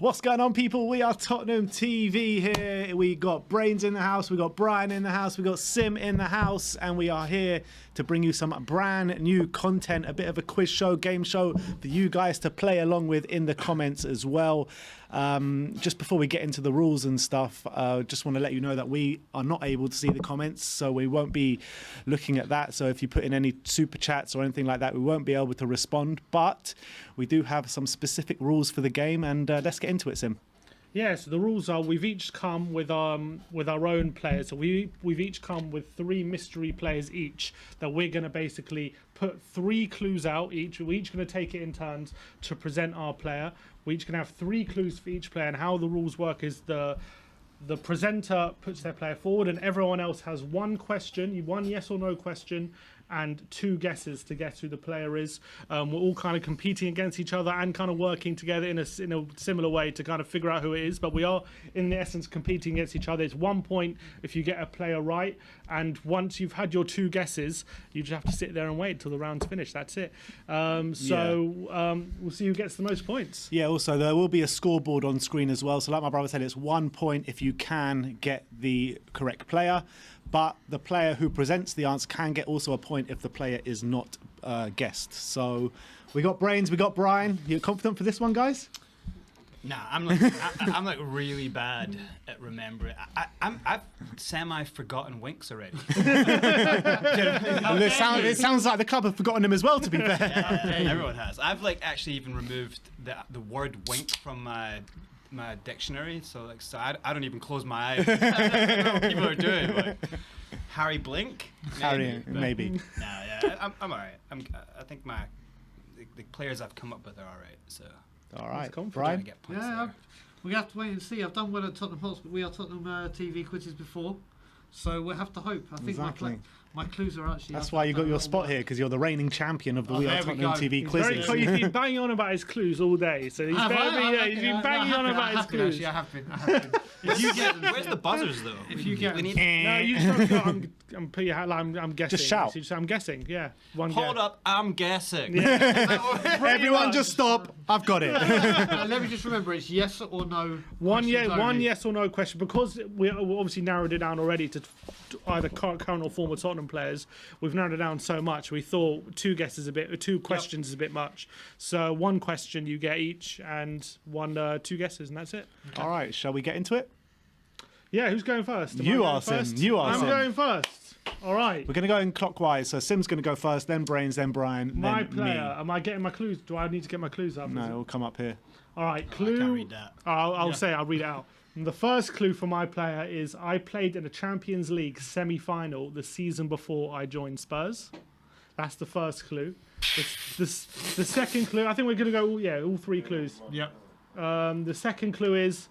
What's going on, people? We are Tottenham TV here. We got Brains in the house, we got Brian in the house, we got Sim in the house, and we are here to bring you some brand new content, a bit of a quiz show, game show for you guys to play along with in the comments as well. Just before we get into the rules and stuff, just want to let you know that we are not able to see the comments, so we won't be looking at that. So if you put in any super chats or anything like that, we won't be able to respond. But we do have some specific rules for the game, and let's get into it, Sim. Yeah, so the rules are we've each come with our own players. So we've each come with 3 mystery players each that we're going to basically put 3 clues out each. We're each going to take it in turns to present our player. We're each going to have 3 clues for each player, and how the rules work is the presenter puts their player forward and everyone else has one question, one yes or no question, and 2 guesses to guess who the player is. We're all kind of competing against each other and kind of working together in a similar way to kind of figure out who it is, but we are in essence competing against each other. It's 1 point if you get a player right, and once you've had your 2 guesses, you just have to sit there and wait till the round's finished. That's it. We'll see who gets the most points. Yeah, also there will be a scoreboard on screen as well, so like my brother said, it's 1 point if you can get the correct player. But the player who presents the answer can get also a point if the player is not guessed. So we got Brains, we got Brian. You confident for this one, guys? Nah, I'm like really bad at remembering. I've semi-forgotten winks already. It sounds like the club have forgotten him as well, to be fair. Yeah, everyone has. I've like actually even removed the word wink from my dictionary, so I don't even close my eyes. I don't know what people are doing. Like, Harry Blink, maybe. Nah, yeah, I'm all right. I think the players I've come up with are all right. So all right, Brian. Yeah, we have to wait and see. I've done well at Tottenham Hotspur. We are Tottenham TV quizzes before, so we'll have to hope. I think my clues are actually. That's why you got your spot here, because you're the reigning champion of the We Are Tottenham TV quizzes. He's been banging on about his clues all day, so he's been banging on about his clues. Actually, I have been. If you get, where's the buzzers though? If you get, no, you just have to go, I'm guessing. Just shout. I'm guessing. Yeah. Hold up, I'm guessing. Yeah. Everyone, just stop. I've got it. Let me just remember, it's yes or no. One yes or no question, because we obviously narrowed it down already to either current or former Tottenham players. We've narrowed it down so much. We thought 2 questions is a bit much. So 1 question you get each, and 2 guesses, and that's it. Okay. All right, shall we get into it? Yeah, who's going first? You are, Sim. I'm going first. All right. We're going to go in clockwise. So Sim's going to go first, then Brains, then Brian, my then player. me. Am I getting my clues? Do I need to get my clues up? No, it'll come up here. All right, clue. I can't read that. I'll read it out. And the first clue for my player is I played in a Champions League semi-final the season before I joined Spurs. That's the first clue. The second clue, I think we're going to go all 3 clues. Yep. The second clue is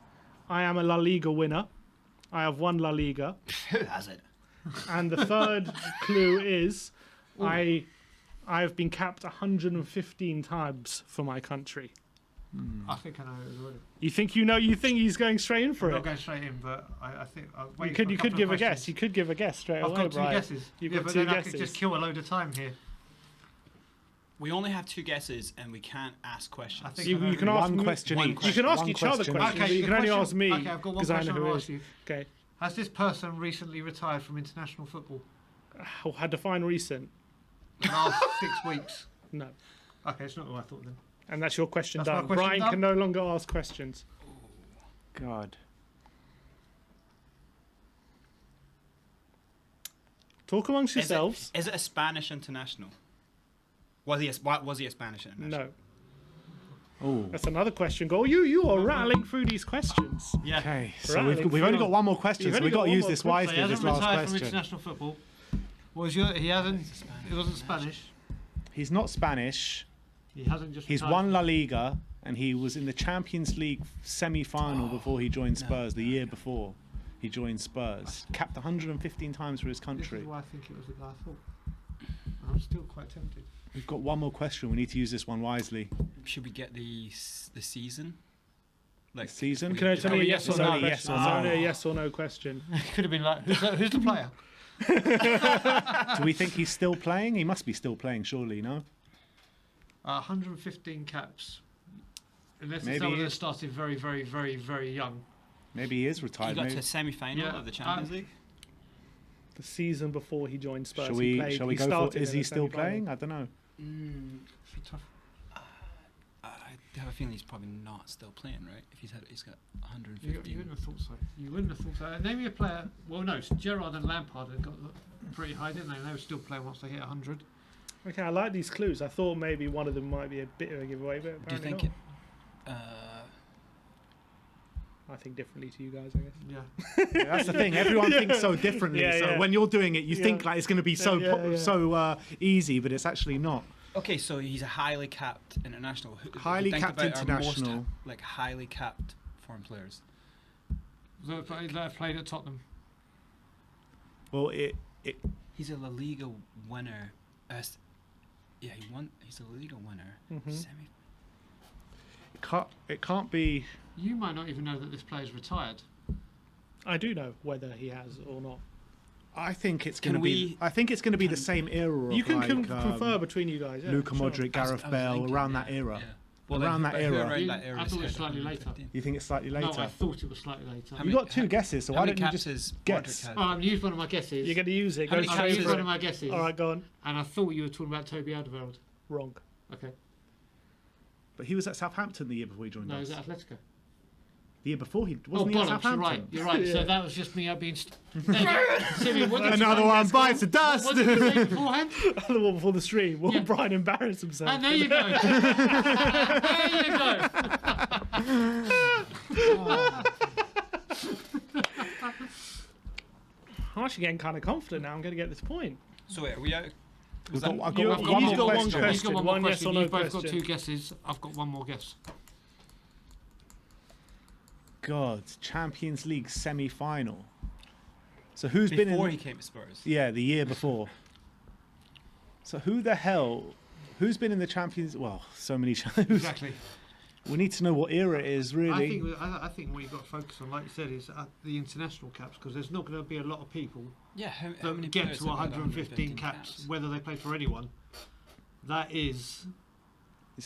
I am a La Liga winner. I have won La Liga. Who has it? And the third clue is I have been capped 115 times for my country. I think I know it already. You think he's going straight in for I'm it? not going straight in, but I think you could give a guess. You could give a guess straight away. I've got 2 guesses. You've yeah, got but 2 then guesses. I could just kill a load of time here. We only have 2 guesses, and we can't ask questions. I think you can ask one question each. You can ask One each other question. questions, but you can only ask me because I know who it is. Okay. Has this person recently retired from international football? Had to find recent. Last 6 weeks. No. Okay, it's not what I thought then. And that's your question That's my done. question Brian done? can no longer ask questions. God. Talk amongst yourselves. Is it a Spanish international? Was he a Spanish international? No. Oh. That's another question. Go. You are rattling through these questions. Yeah. Okay, so we've only got 1 more question, so we've got to use this wisely. So he this hasn't last retired from question. international football. He hasn't. It wasn't Spanish. He's not Spanish. He hasn't just. He's retired. won La Liga, and he was in the Champions League semi-final before he joined Spurs. The year before he joined Spurs, capped 115 times for his country. This is why I think it was the guy I thought. I'm still quite tempted. We've got 1 more question. We need to use this one wisely. Should we get the season? Like season? Can I tell you a yes or no? Yes or It's only a no. yes or no question. It could have been like, who's the player? Do we think he's still playing? He must be still playing, surely, no? 115 caps. Unless Maybe it's someone he that is. started very, very, very, very young. Maybe he is He retired. got Maybe. to a semi-final Yeah. of the Champions League. The season before he joined Spurs, Shall he we? played. Shall we he go for? started Is in he a still semi-final. playing? I don't know. It's tough. I have a feeling he's probably not still playing, right? If he's got You 115. wouldn't have thought so. You wouldn't have thought so. Name me a player. Well, no, Gerrard and Lampard had got pretty high, didn't they? They were still playing once they hit 100. Okay, I like these clues. I thought maybe one of them might be a bit of a giveaway, but Do you apparently think not. it? I think differently to you guys, I guess. Yeah. Yeah, that's the thing. Everyone thinks so differently. Yeah, so yeah. when you're doing it, you Yeah. think like it's going to be so easy, but it's actually not. Okay, so he's a highly capped international. If you Highly think capped about our most, international. like highly capped foreign players. That played at Tottenham. Well, it He's a La Liga winner. Yeah, he won. He's a La Liga winner. Mhm. Semi. can't be. You might not even know that this player's retired. I do know whether he has or not. I think it's Can going to be. we- I think it's going to be the same era. You of can like, confer between you guys. Yeah, Luka sure. Modric, Gareth I was Bale, thinking, around yeah, that era. yeah. Around that who era. around that era I is thought it was hit slightly later. 115? You think it's slightly later? No, I thought it was slightly later. How You many- got two guesses, so How why many don't you caps just has guess? Modric had? Well, I've used one of my guesses. You're going to use it. How Go many straight I've caps used for one it. of my guesses. All right, go on. And I thought you were talking about Toby Alderweireld. Wrong. Okay. But he was at Southampton the year before he joined No, us. is it Atletico? The year before he Oh, wasn't he at bollocks, you're Southampton. right. You're right. So Yeah. that was just me being... Silly, what did you Another say? one bites the dust. What did you say beforehand? The one before the stream. Will Yeah. Brian embarrass himself? And there you go. There you go. I'm actually getting kind of confident now. I'm going to get this point. So wait, are we out? We've Was got- that- I've You- got you've one more got one question. question. You've got one more One yes question. or no You've both got question. 2 guesses. I've got one more guess. God, Champions League semi-final. So who's been Before in? he came to Spurs. Yeah, the year before. So who the hell? Who's been in the Champions? Well, so many. Exactly. We need to know what era it is, really. I think what you've got to focus on, like you said, is the international caps, because there's not going to be a lot of people Yeah, how that many get players to have got 115 caps, whether they play for anyone. That is...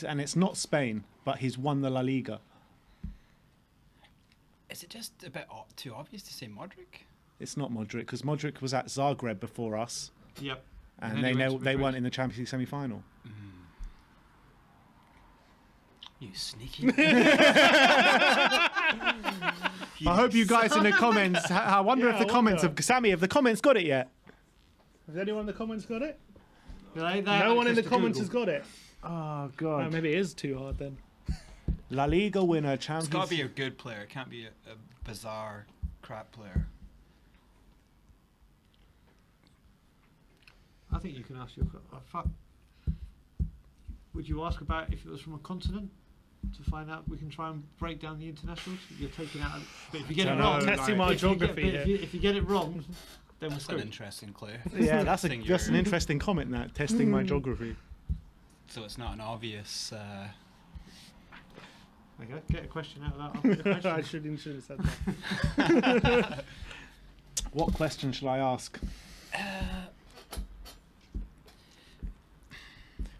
And it's not Spain, but he's won the La Liga. Is it just a bit too obvious to say Modric? It's not Modric, because Modric was at Zagreb before us, Yep. and then they he went to they Madrid. weren't in the Champions League semi-final. You sneaky. I hope you guys in the comments. I wonder Yeah, if the I comments wonder. have Sammy. Have the comments got it yet? Has anyone in the comments got it? They No one in the access to comments has Google. got it. Oh Oh, God! maybe it is too hard then. La Liga winner, It's Champions. got to be a good player. It can't be a bizarre crap player. I think you can ask your... Would you ask about if it was from a continent? To find out, we can try and break down the internationals. You're taking out... But if you get it Don't wrong... know. Testing my geography here. If you get it wrong, then we're That's an screwed. interesting clue. Yeah, that's Thing that's an you're- interesting comment. That testing my geography. So it's not an obvious. Okay, get a question out of that. After the question. I should have said that. What question shall I ask?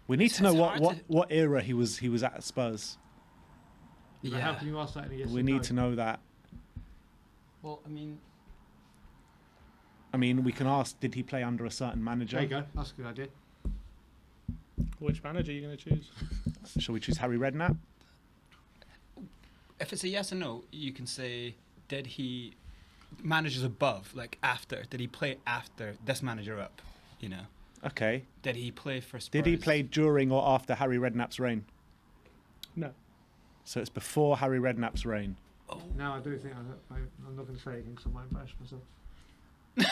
We need to know It's what, hard what, to- what era he was at Spurs. But how can you ask that in a yes We or need no? to know that. Well, I mean, I mean, we can ask, did he play under a certain manager? There you go. That's a good idea. Which manager are you going to choose? Shall we choose Harry Redknapp? if it's a yes or no, you can say, did he managers above, like after? Did he play after this manager up? You know, Okay. did he play for Spurs? Did he play during or after Harry Redknapp's reign? No. So it's before Harry Redknapp's reign. Oh, No, I do think I'm not going to say anything because I might embarrass myself. But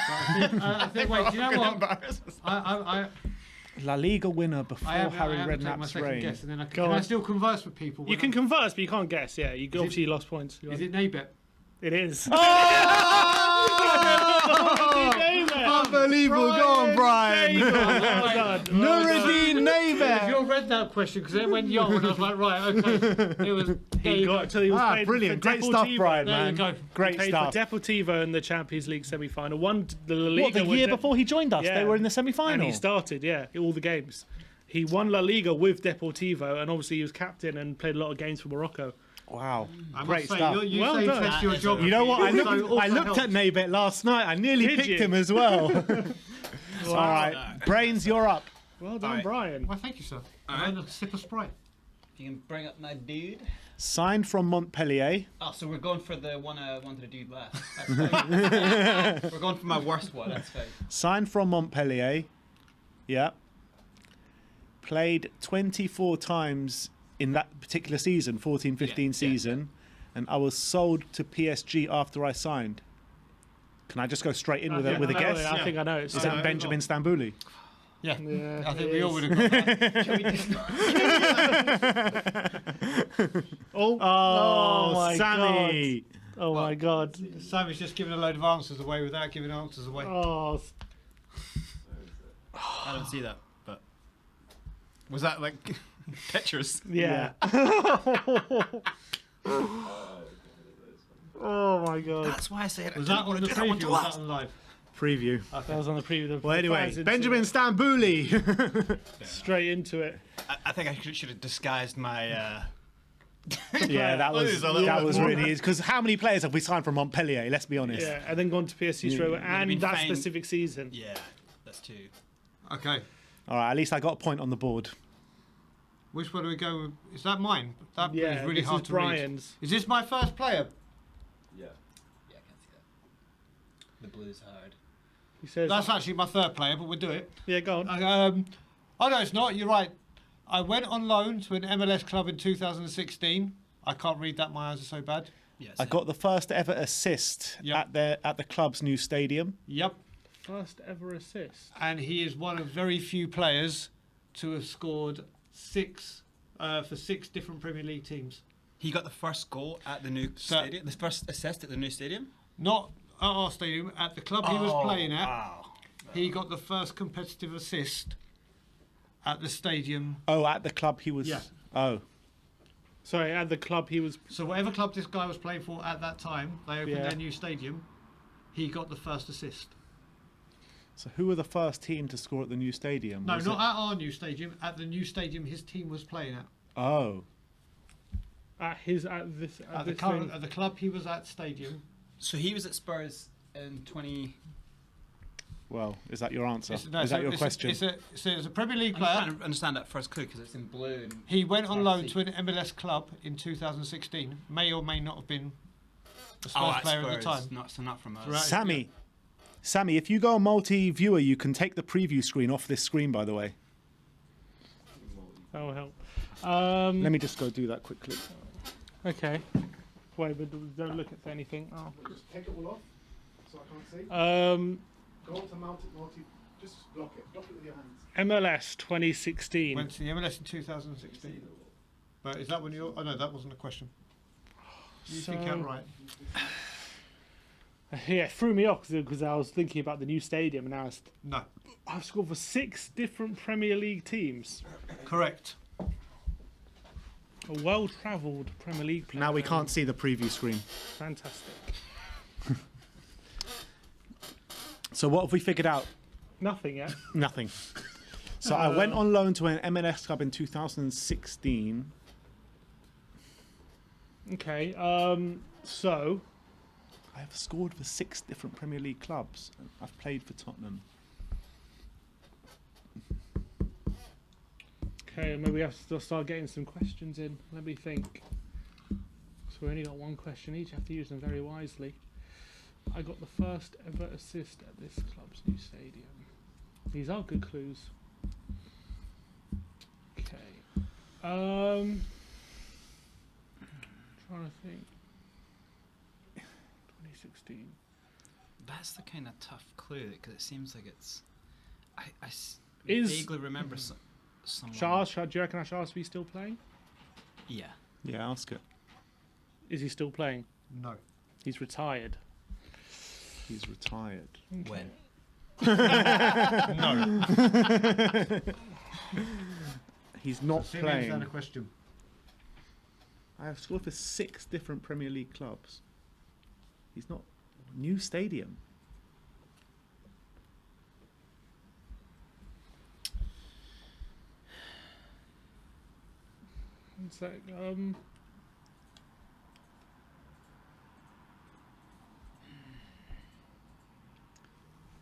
I think, wait, do you know what? I La Liga winner before I am Harry going to take my Redknapp's second reign. guess, and then Go can I on. still converse with people? You can converse, but you can't guess. Yeah, you obviously lost points. Go Is on. it Naybet? It is. Unbelievable! Go on, Brian. Well done. Nuruddin If Nayber. you read that question, because it went young, and I was like, right, okay. It was. There He you got go. till he was Ah, played brilliant! for Great stuff, Deportivo. Brian. There you Man, go. great Played stuff. for Deportivo in the Champions League semi-final. Won the La Liga. What, the with year them. before he joined us? Yeah. They were in the And semi-final. he started, yeah, all the games. He won La Liga with Deportivo, and obviously he was captain and played a lot of games for Morocco. Wow, I great must say, stuff. you Well say done. test your That is geography. You know what? I also looked at helps. Naybet last night. I nearly Did picked you? him as well. All right, Brains, you're up. Well done, Alright. Brian. Well, thank you, sir. Alright. And a sip of Sprite. If you can bring up my dude. Signed from Montpellier. Oh, so we're going for the one I wanted to do last. That's fine. We're going for my worst one. That's fine. Signed from Montpellier. Yeah. Played 24 times in that particular season, 14-15 season. And I was sold to PSG after I signed. Can I just go straight in with a guess? I think I know. It's Is that Benjamin Stambouli? Yeah. Yeah, I think it we all is. would have got that. Shall we just Oh my Sammy! God. Oh my God. Sammy's just giving a load of answers away without giving answers away. Oh, I don't see that, but was that like pictures? yeah. Oh my God. That's why I said Was that on the preview or was that on live? Preview. That was on the preview. Well, anyway, Benjamin Stambouli. Straight into it. I think I should have disguised my. Yeah, that Well, was there's a little bit more. really because how many players have we signed from Montpellier? Let's be honest. Yeah, and then gone to PSG straight away, and been that fine. specific season. Yeah, that's two. Okay. All right, at least I got a point on the board. Which one do we go with? Is that mine? That Yeah, is really this hard is to read. Brian's. Is this my first player? Yeah, I can't see that. The blue's hard. He says, That's actually my third player, but we'll do it. "Yeah, go on." Oh no, it's not. You're right. I went on loan to an MLS club in 2016. I can't read that. My eyes are so bad. Yes. I got the first ever assist Yep. at the club's new stadium. Yep. First ever assist. And he is one of very few players to have scored for 6 different Premier League teams. He got the first goal at the new stadium. The first assist at the new stadium. Not at our stadium, at the club he was playing at. Wow. He got the first competitive assist at the stadium. Oh, at the club he was. Yeah. Oh, Sorry, at the club he was. So whatever club this guy was playing for at that time, they opened Yeah. their new stadium. He got the first assist. so who were the first team to score at the new stadium? No, Was not it- at our new stadium. At the new stadium his team was playing at. Oh, At this At the, thing. current, at the club he was at stadium. So he was at Spurs in 20. well, is that your answer? It's- no, is so that your it's question? it's a Premier League I'm just player. trying to understand that first clue because it's in blue. And He went on Can't loan see. to an MLS club in 2016. May or may not have been the Spurs oh, at player Spurs, at the time. not from us. Right. Sammy, if you go on multi-viewer, you can take the preview screen off this screen, by the way. That will help. Let me just go do that quickly. Okay. Wait, but don't look at anything. Oh. Just take it all off, so I can't see. Go to multi, just block it with your hands. MLS 2016. Went to the MLS in 2016. But is that when you're... Oh no, that wasn't a question. You think I'm right. Yeah, it threw me off because I was thinking about the new stadium, and now No. I've scored for 6 different Premier League teams. Correct. A well-travelled Premier League player. Now we can't see the preview screen. Fantastic. So what have we figured out? Nothing yet. Nothing. So I went on loan to an MLS club in 2016. Okay. So I have scored for 6 different Premier League clubs. I've played for Tottenham. okay, maybe we have to start getting some questions in. Let me think. So we only got one question each. I have to use them very wisely. I got the first ever assist at this club's new stadium. These are good clues. Okay. Trying to think. 2016. That's the kind of tough clue because it seems like it's. I Is- vaguely remember someone. Charles, do you reckon I should be still playing? Yeah. Yeah, ask it. Is he still playing? No. He's retired. He's retired. When? No. He's not Down a playing. question. I have scored for 6 different Premier League clubs. He's not. New stadium. One sec.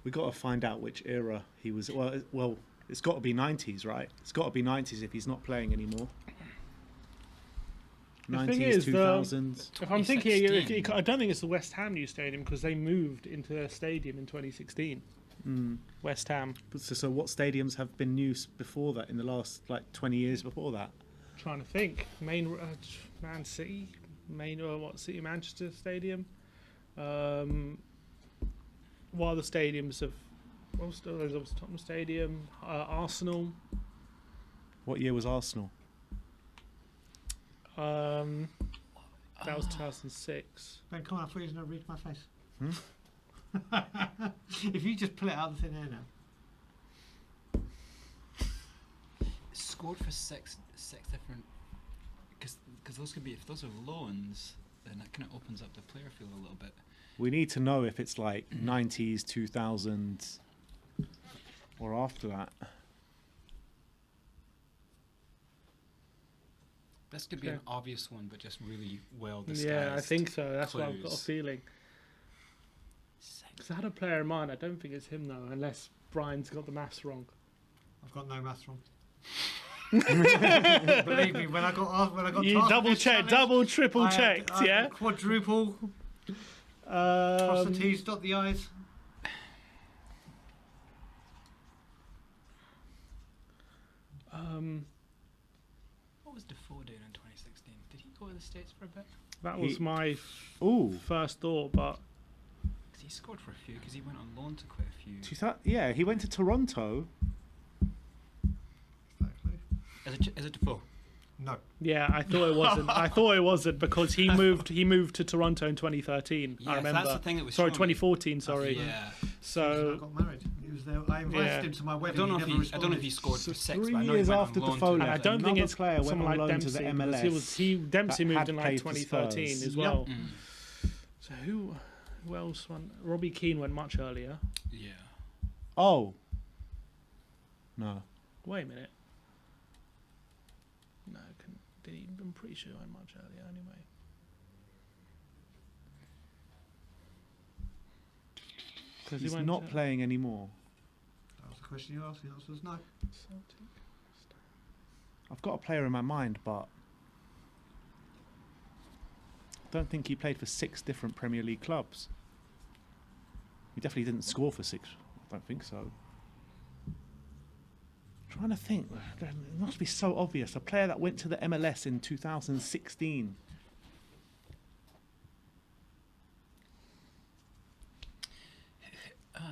We got to find out which era he was. Well, it's got to be 90s, right? It's got to be 90s if he's not playing anymore. The 90s, thing is, 2000s. if I'm thinking, 2016. I don't think it's the West Ham new stadium because they moved into their stadium in 2016. West Ham. So what stadiums have been new before that in the last 20 years before that? Trying to think. Man City, City Manchester Stadium. What other stadiums have? Well, still there's obviously Tottenham Stadium, Arsenal. What year was Arsenal? That was 2006. Ben, come on, I thought you was going to read my face. If you just pull it out of the thin air now. Scored for six different. Because those could be, if those are loans, then that kind of opens up the player field a little bit. We need to know if it's 90s, 2000s, or after that. This could be Okay. an obvious one, but just really well disguised. Yeah, I think so. That's what I've got a clues. feeling. Because I had a player in mind. I don't think it's him though, unless Brian's got the maths wrong. I've got no maths wrong. Believe me, when I got You tasked with double this checked, challenge, triple I had- checked, I had yeah. Quadruple. Cross the Um, T's, dot the I's. What was Defoe doing in 2016? Did he go to the States for a bit? that was He- my Ooh, first thought, but 'Cause he scored for a few, because he went on loan to quite a few. yeah, he went to Toronto. Exactly. Is it Defoe? No. yeah, I thought it wasn't. I thought it wasn't because he moved to Toronto in 2013. Yeah, I remember. that's the thing that was Sorry, showing me. 2014. Sorry. Yeah. I So got married. He was there. I invited Yeah. him to my I wedding. don't know if never he. I don't know if responded. he scored So for six. 3 but I know years he went after on loan Defoe to left, I don't think another it's player went someone on like loan Dempsey. to the because MLS. Dempsey that moved had in like played for 2013 Spurs. as Yep. well. Mm. So who else won? Robbie Keane went much earlier. Yeah. Oh. No. Wait a minute. No, did he? I'm pretty sure I went much earlier anyway. Because He's not playing anymore. That was the question you asked. The answer was no. Celtic. I've got a player in my mind, but I don't think he played for 6 different Premier League clubs. He definitely didn't score for 6. I don't think so. Trying to think. It must be so obvious. A player that went to the MLS in 2016.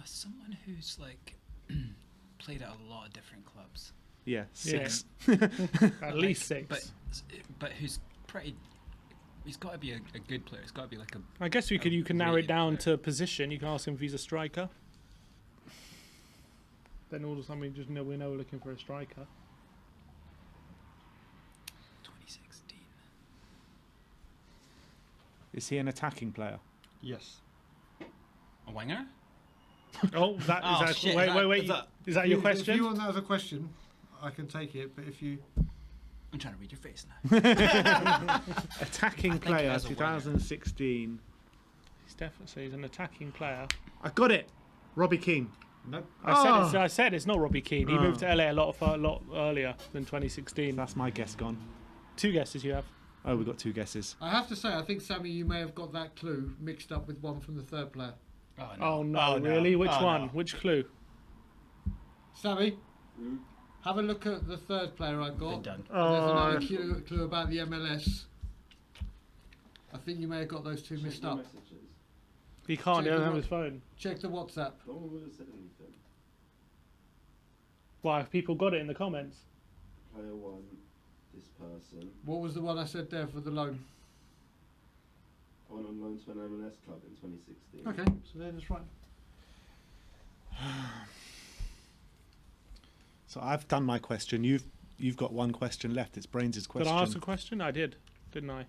Someone who's like played at a lot of different clubs. Yeah, 6. At least 6. But who's pretty. He's got to be a good player. He's got to be like a. I guess you can narrow it rated down player. to position. You can ask him if he's a striker. Then all of a sudden we know we're looking for a striker. 2016. Is he an attacking player? Yes. A winger? Oh, that Oh, is that. shit, Wait, is wait, that- wait. is that- Is that your If question? you want that as a question, I can take it. But if you I'm trying to read your face now. Attacking I think player, as a winger. 2016. He's definitely so he's an attacking player. I got it. Robbie Keane. no. I said it's not Robbie Keane. He Oh. moved to LA a lot earlier than 2016. That's my guess gone. 2 guesses you have. Oh, we've got 2 guesses. I have to say, I think Sammy, you may have got that clue mixed up with one from the third player. Oh no, really? Which one? No. Which clue? Sammy, have a look at the third player I got. Been done. There's another clue about the MLS. I think you may have got those 2 mixed up. He can't. He Check doesn't the have wa- his phone. Check the WhatsApp. No one would have said anything. Why? Have people got it in the comments? Player 1, this person. What was the one I said there for the loan? I went on loan to an MLS club in 2016. Okay, so then it's right. So I've done my question. You've got 1 question left. It's Brains' question. Did I ask a question? I did, didn't I?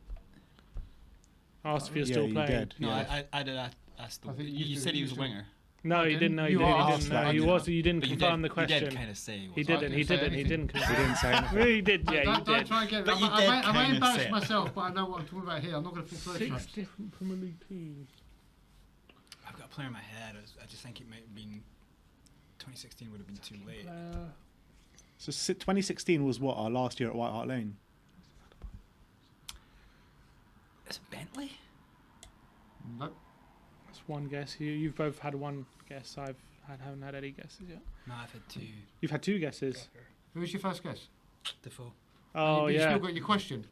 I asked if you're Yeah, still you playing. did. No, Yeah. I did ask the. I think You you said he was a should- winger. No, you didn't know. You You didn't. asked You didn't know. that, You didn't was. You didn't But confirm the You question. did kind of say. He wasn't didn't. didn't He say didn't. He anything. didn't. He didn't say anything. He did. Yeah, don't, he don't did. try and get But me. you I did may kinda say embarrass it. myself, but I know what I'm talking about here. I'm not going to fall so 6 trust. different Premier League teams. I've got a player in my head. I just think it might have been 2016 would have been too late. So 2016 was what, our last year at White Hart Lane? Is it Bentley? Nope. That's one guess. You've both had one guess. Haven't had any guesses yet. No, I've had 2. You've had 2 guesses. Who was your first guess? Defoe. Oh But you yeah. still got your question.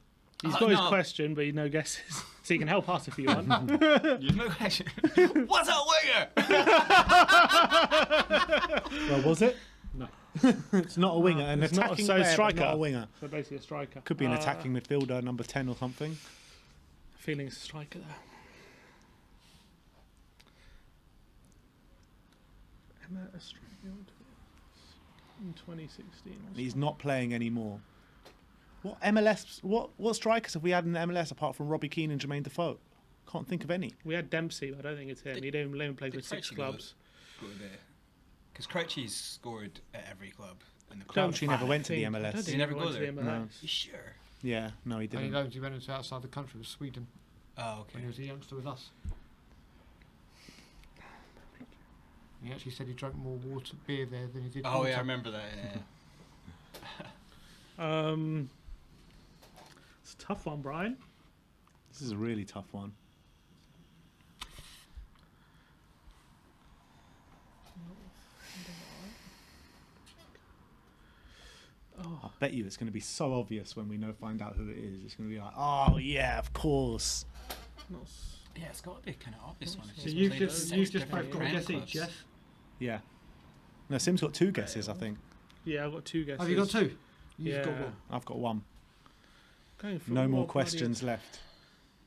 He's got his No. question, but no guesses. So you can help us if you want. No question. What's a winger? Well, was it? No. It's not a winger. An It's not a- attacking so player, but striker. not a winger. So basically a striker. Could be an attacking midfielder, number 10 or something. Feeling it's a striker there. Emma, a striker in 2016. He's not playing anymore. What MLS? What strikers have we had in the MLS apart from Robbie Keane and Jermaine Defoe? Can't think of any. We had Dempsey, but I don't think it's him. Did- He didn't even play did with 6 Crouchy go clubs. Go there. Because Crouchy's scored at every club in the club. Crouchy never went to the I don't MLS. think Did he he never went go to the there? MLS. No. You sure? Yeah, no, he And he didn't. loaned, he went into outside the country with Sweden Oh, okay. when he was a youngster with us. He actually said he drank more beer there than he did. Oh water. yeah, I remember that. Yeah. It's a tough one, Brian. This is a really tough one. I bet you it's going to be so obvious when we find out who it is. It's going to be like, oh yeah, of course. Not s- Yeah, it's got to be a kind of obvious one. if So he's you've played just at you've 6 just different both got a Prem guess clubs. each, yes? Yeah. No, Sim's got 2 guesses, I think. Yeah, I've got 2 guesses. Have you got 2? You've Yeah. got one. I've got 1. Going for No more what bloody- questions left.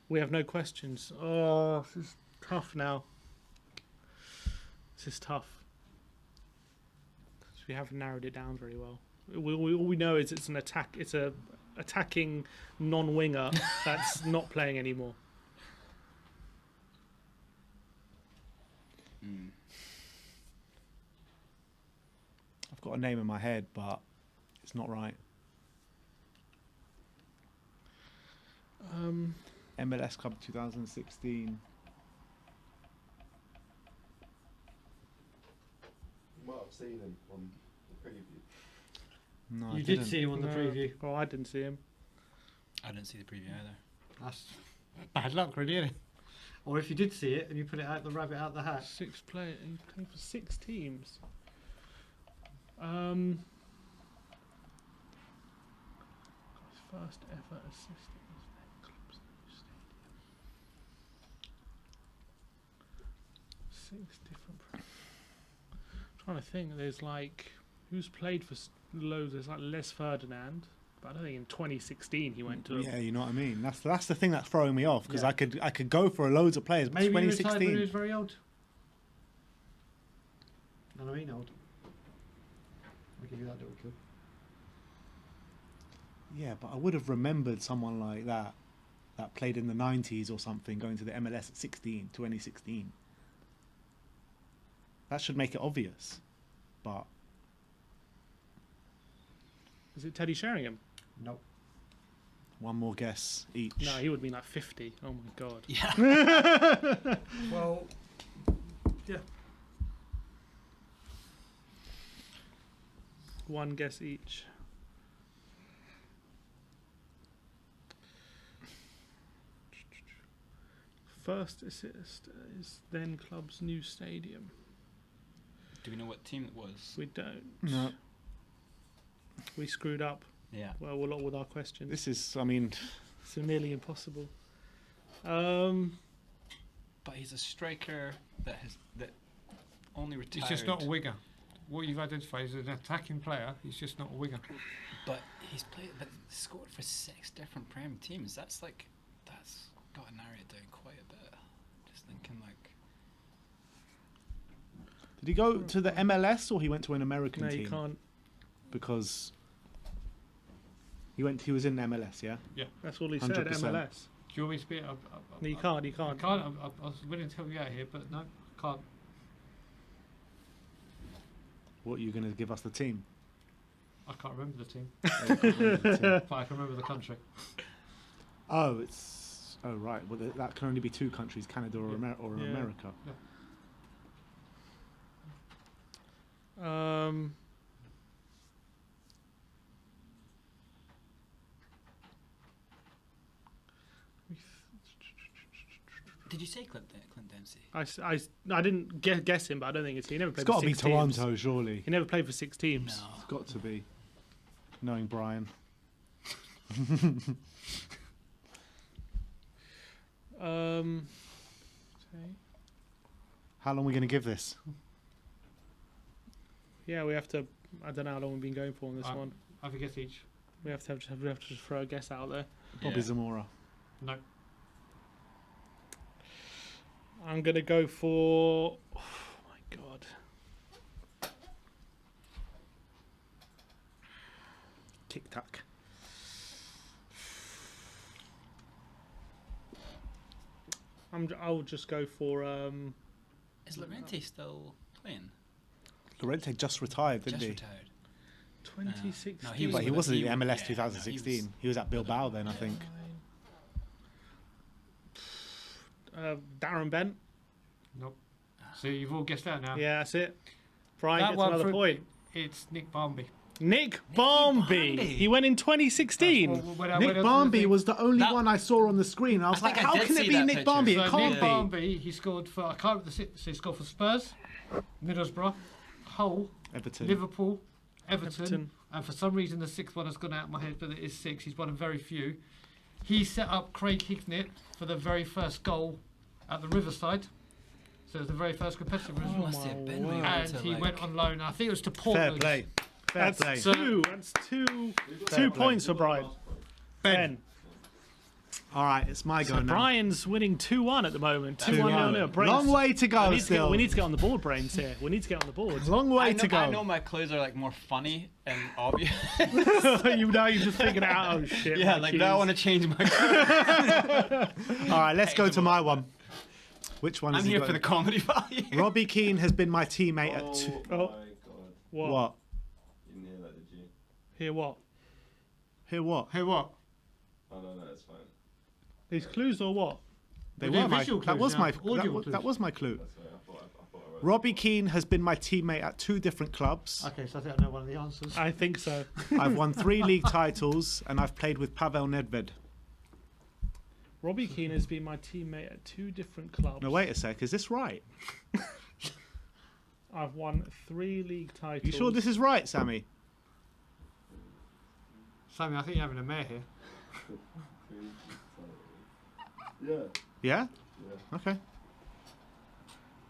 We have no questions. Oh, this is tough now. This is tough. 'Cause we haven't narrowed it down very well. All we know is it's an attack. It's a attacking non-winger that's not playing anymore. Mm. I've got a name in my head, but it's not right. MLS Cup 2016. You might have seen him on the preview. No, I You didn't. did see him on the No. preview. Oh, I didn't see him. I didn't see the preview either. That's bad luck, really, isn't it? Or if you did see it and you put it out the rabbit out the hat. 6 player. He played for 6 teams. His first ever assistant was their club's new stadium. 6 different. Trying to think. There's like who's played for loads. There's like Les Ferdinand, but I don't think in 2016 he went to. Yeah, you know what I mean. That's the thing that's throwing me off because Yeah. I could go for loads of players. But Maybe he retired when he 2016. was very old. You know what I mean, old. I'll give you that little clue. Yeah, but I would have remembered someone like that played in the 90s or something going to the MLS at 2016. That should make it obvious. But Is it Teddy Sheringham? Nope. one more guess each. No, he would be like 50. Oh my god. Yeah. Well, yeah. One guess each. First assist is then club's new stadium. Do we know what team it was? We don't. No. We screwed up. Yeah. Well, a lot with our questions. This is, I mean, It's nearly impossible. But he's a striker that only retired. He's just not a winger. What you've identified is an attacking player. He's just not a winger. But he's scored for 6 different Prem teams. That's got to narrow it down quite a bit. Just thinking like. did he go to the MLS or he went to an American No, team? you can't. Because he was in MLS, yeah? That's all he said. 100%. MLS. Do you want me to speak? No, you can't. You I can't. can't. I was willing to help you out here, but no, can't. What are you going to give us the team? I can't remember the team, Oh, but I can remember the country. it's right. Well, that can only be two countries: Canada or, Yeah. America. Did you say Clint Dempsey? I didn't guess him, but I don't think it's he never It's played. got for to be 6 teams. Toronto, surely. He never played for 6 teams. No. It's got to be. Knowing Brian. Okay. How long are we going to give this? Yeah, we have to. I don't know how long we've been going for on this one. Have a guess each. We have to just throw a guess out there. Bobby Zamora. No. I'm gonna go for. Oh my god. Tic tac. I'll just go for. Is Llorente still playing? Llorente just retired, didn't Just he? retired. 2016. No, he was But he with wasn't he- in MLS yeah, 2016. no, he was at Bilbao then, I think. Darren Bent. Nope. So you've all guessed that now. Yeah, that's it. Brian That gets one another for- point. It's Nick Barmby. Nick Barmby. Barmby. He went in 2016. Nick Barmby was the only That- one I saw on the screen. I was I like, think I how did can it see be that Nick picture. Barmby? So It can't Nick be. Barmby, he scored for, I can't remember so he scored for Spurs, Middlesbrough, Hull, Everton. Liverpool, Everton, Everton. and for some reason the 6th one has gone out of my head, but it is 6. He's one of very few. He set up Craig Hignett for the very first goal at the Riverside. So it was the very first competitive He result. must have been. word. We And to, he like, went on loan. I think it was to Fair Portland. play. Fair That's play. two. That's two points for Brian. Ben. All right, it's my go So now. Brian's winning 2-1 at the moment. 2-1 2-1. 0-0. Brains- Long way to go we need to, still. we need to get on the board, Brains, here. We need to get on the board. Long way to I know go. my clues are like more funny and obvious. You know, you just figured it out. Oh, shit. yeah, my like cues. now I want to change my clues. All right, let's go to my one. Which one I'm is he here got? for the comedy value. Robbie Keane has been my teammate at two. Oh my god. What? What? You knew that, did you? Here, what? Here what? Hey, what? Oh no, it's fine. These clues or what? They We're were my, visual that clues was now, my audio that clues. was my clue. That's fine. I thought I wrote Robbie Keane has been my teammate at 2 different clubs. Okay, so I think I know one of the answers. I think so. I've won 3 league titles and I've played with Pavel Nedved. Robbie Keane has been my teammate at 2 different clubs. No, wait a sec. Is this right? I've won 3 league titles. You sure this is right, Sammy? Sammy, I think you're having a mare here. Yeah. Yeah? Yeah. Okay.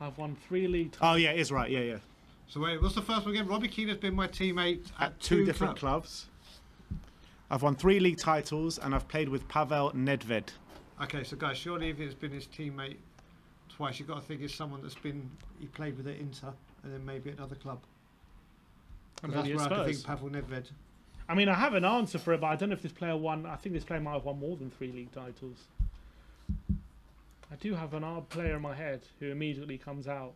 I've won 3 league titles. Oh, yeah, it is right. Yeah, yeah. So wait, what's the first one again? Robbie Keane has been my teammate At 2 different clubs. I've won 3 league titles and I've played with Pavel Nedved. Okay, so guys, surely if it's been his teammate twice, you've got to think it's someone that's been he played with at Inter and then maybe at another club. And That's maybe where at I can Spurs. think Pavel Nedved. I mean, I have an answer for it, but I don't know if this player won. I think this player might have won more than 3 league titles. I do have an player in my head who immediately comes out,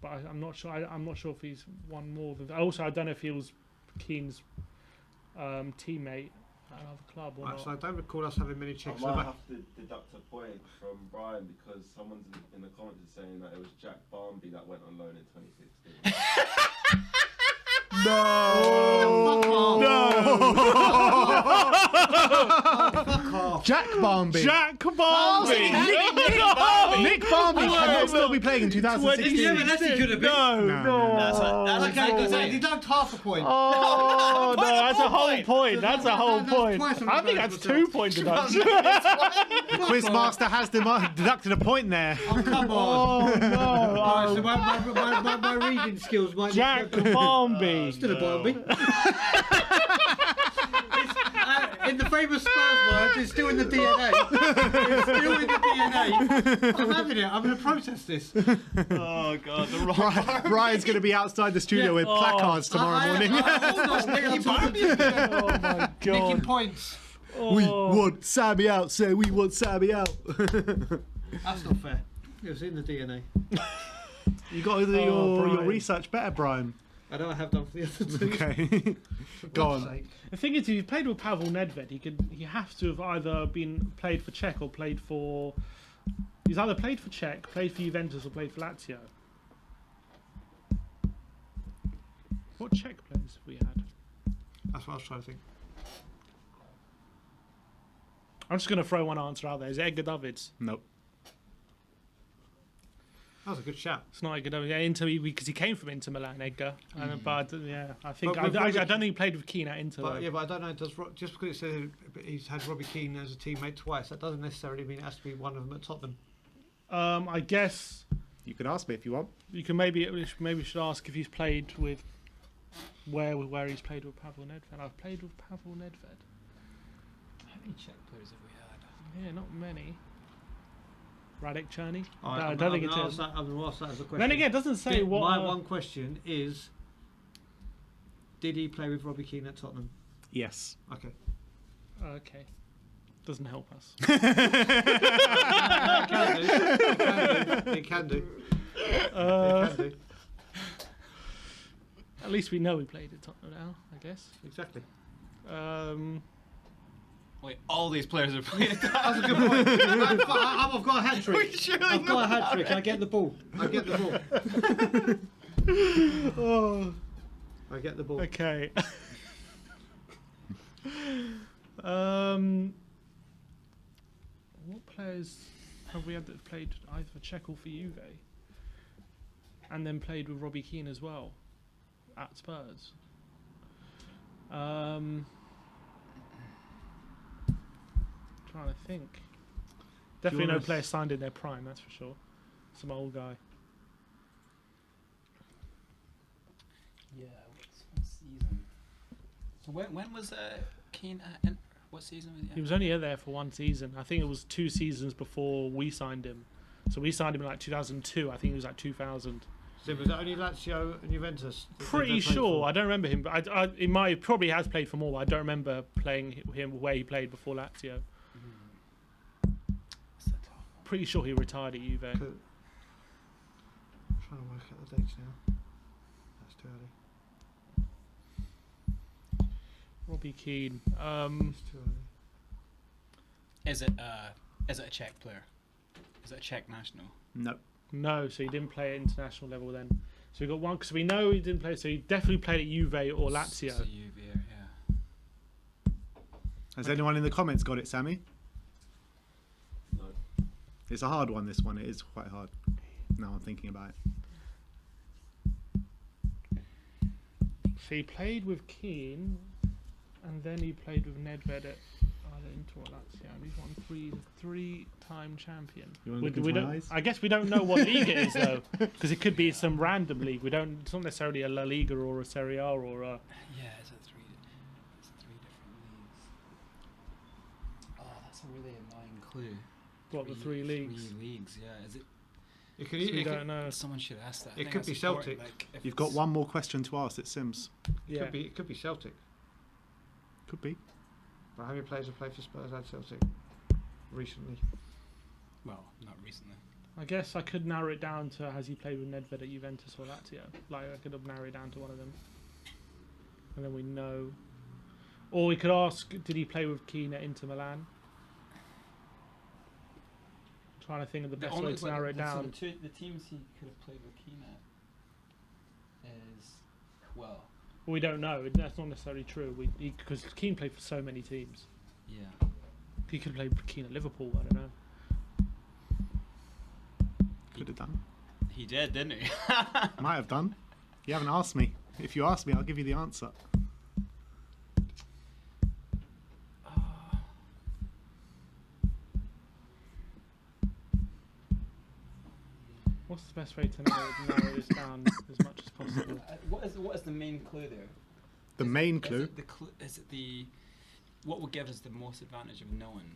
but I'm not sure. I'm not sure if he's won more than. Also, I don't know if he was Keane's teammate at another club or Right, not. so I don't recall us having many I checks. might have to deduct a point from Brian because someone's in the comments is saying that it was Jack Barmby that went on loan in 2016. No! Jack Barmby. Jack Barmby. Nick Barmby cannot still be playing in 2016. Yeah, but that's he could have been. No. That's Okay, exactly so right. deduct half a point. Oh no, that's a whole point. That's a whole that's point. twice on I the think verge that's of 2 point deduction. The Quizmaster has deducted a point there. Oh, come on. Oh no! Alright, so my reading skills might Jack Barmby. Still a Barmby. In the famous Spurs words, it's still in the DNA. It's still in the DNA. I'm having it. I'm going to protest this. Oh god, the wrong Brian's going to be outside the studio with placards tomorrow morning. Hold on, Nicky Oh my Nicky god! points. We want Sammy out, say we want Sammy out. That's not fair. It was in the DNA. You got to do your Brian. research better, Brian. I know I have done for the other two. Okay. Go God's on. sake. The thing is, if he played with Pavel Nedved, he has to have either been played for Czech or played for. He's either played for Czech, played for Juventus, or played for Lazio. What Czech players have we had? That's what I was trying to think. I'm just going to throw one answer out there. Is it Edgar Davids? Nope. That was a good shout. It's not Edgar Davids. Yeah, Inter, because he came from Inter Milan, Edgar. But yeah, I think But with I Robbie- don't think he played with Keane at Inter. But though. yeah, but I don't know. Just because it says he's had Robbie Keane as a teammate twice, that doesn't necessarily mean it has to be one of them at Tottenham. I guess You can ask me if you want. you can maybe we should ask if he's played with where he's played with Pavel Nedved. I've played with Pavel Nedved. How many Czech players have we had? Yeah, not many. Radek Cherny? All No, right, I I'm don't think gonna it ask is. that- I'm going to ask that as a question. Then again, it doesn't say what. My one question is: did he play with Robbie Keane at Tottenham? Yes. Okay. Okay. Doesn't help us. It can do. Uh, It can do. At least we know he played at Tottenham now, I guess. Exactly. Wait, all these players have played. That's a good point. I've got a hat trick. surely I've got a know hat trick. I get the ball. I get the ball. Oh, I get the ball. okay. What players have we had that have played either for Czech or for Juve? And then played with Robbie Keane as well at Spurs. Trying to think. Definitely no Yours- player signed in their prime, that's for sure. Some old guy. Yeah, what season? So when was Keane at? What season was he? He was only there for one season. I think it was 2 seasons before we signed him. So we signed him in like 2002. I think it was like 2000. So was that only Lazio and Juventus? that Pretty they played sure. for? I don't remember him, but he might probably has played for more. But I don't remember playing him where he played before Lazio. Pretty sure he retired at Juve. I'm trying to work out the dates now. That's too early. Robbie Keane. It's too early. Is it a Czech player? Is it a Czech national? Nope. No, so he didn't play at international level then. So we got one because we know he didn't play. So he definitely played at Juve or Lazio. So Juve, yeah. Has anyone in the comments got it, Sammy? No. It's a hard one, this one. It is quite hard. Now I'm thinking about it. So he played with Keane, and then he played with Nedved at either Inter or Lazio. And he's won three-time champion. You wanna We- look into we my don't- eyes? I guess we don't know what league it is though, because it could be some random league. We don't. It's not necessarily a La Liga or a Serie A or a. Yeah, it's three different leagues. Oh, that's a really annoying clue. What, the 3 leagues? 3 leagues, yeah. Is it? It could, So we it don't could, know. Someone should ask that. I It think could that's be important, Celtic. like, if You've got it's- one more question to ask, it Sims. Yeah. it could be Celtic. Could be. But how many players have played for Spurs and Celtic recently? Well, not recently. I guess I could narrow it down to has he played with Nedved at Juventus or Lazio? Like I could have narrowed it down to one of them, and then we know. Or we could ask, did he play with Keane at Inter Milan? I'm trying to think of the best way to narrow it down. The teams he could have played with Keane at is well, We don't know. That's not necessarily true. Because Keane played for so many teams. yeah. He could have played for Keane at Liverpool. I don't know. Could have done. He did, didn't he? Might have done. You haven't asked me. If you ask me, I'll give you the answer. What's the best way to narrow this down as much as possible? What is the main clue there? The main clue. Is it the what would give us the most advantage of knowing?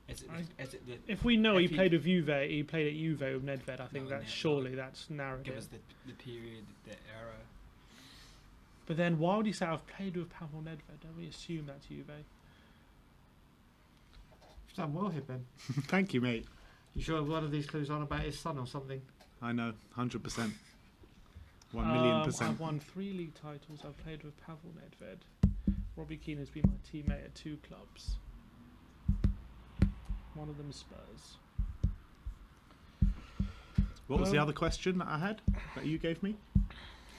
Is it the If we know he If he- played with Juve, he played at Juve with Nedved. I think No, that's Nedved. surely that's narrowed give it. us the period, the era? But then why would he say I've played with Pavel Nedved? Don't we assume that's Juve? You've done well here, Ben. Thank you, mate. You sure one of these clues aren't about his son or something? I know, 100%. 1,000,000%. I've won 3 league titles. I've played with Pavel Nedved. Robbie Keane has been my teammate at 2 clubs. One of them is Spurs. What was the other question that I had that you gave me?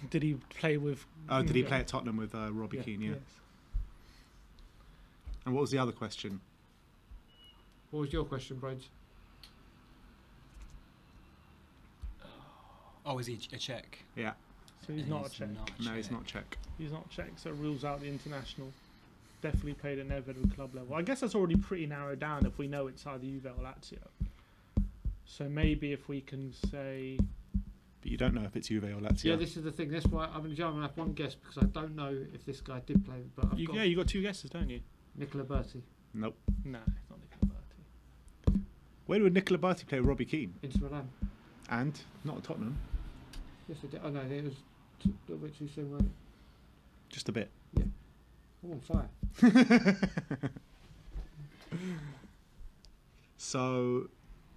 Did he play with? Oh, did he play at Tottenham with Robbie Keane? Yeah. Yes. And what was the other question? What was your question, Brains? Oh, is he a Czech? Yeah. So he's not a Czech. No, he's not Czech. He's not Czech, so it rules out the international. Definitely played at Nedved with club level. I guess that's already pretty narrowed down if we know it's either Juve or Lazio. So maybe if we can say... But you don't know if it's Juve or Lazio. Yeah, this is the thing. That's why I'm going to have one guess because I don't know if this guy did play. But I've got you got 2 guesses, don't you? Nicola Berti, Nope. No, it's not Nicola Berti. Where would Nicola Berti play with Robbie Keane? Inter Milan. And not at Tottenham. Yes, I did. Oh no, it was a little bit too soon, wasn't it? Just a bit. I'm on fire. So,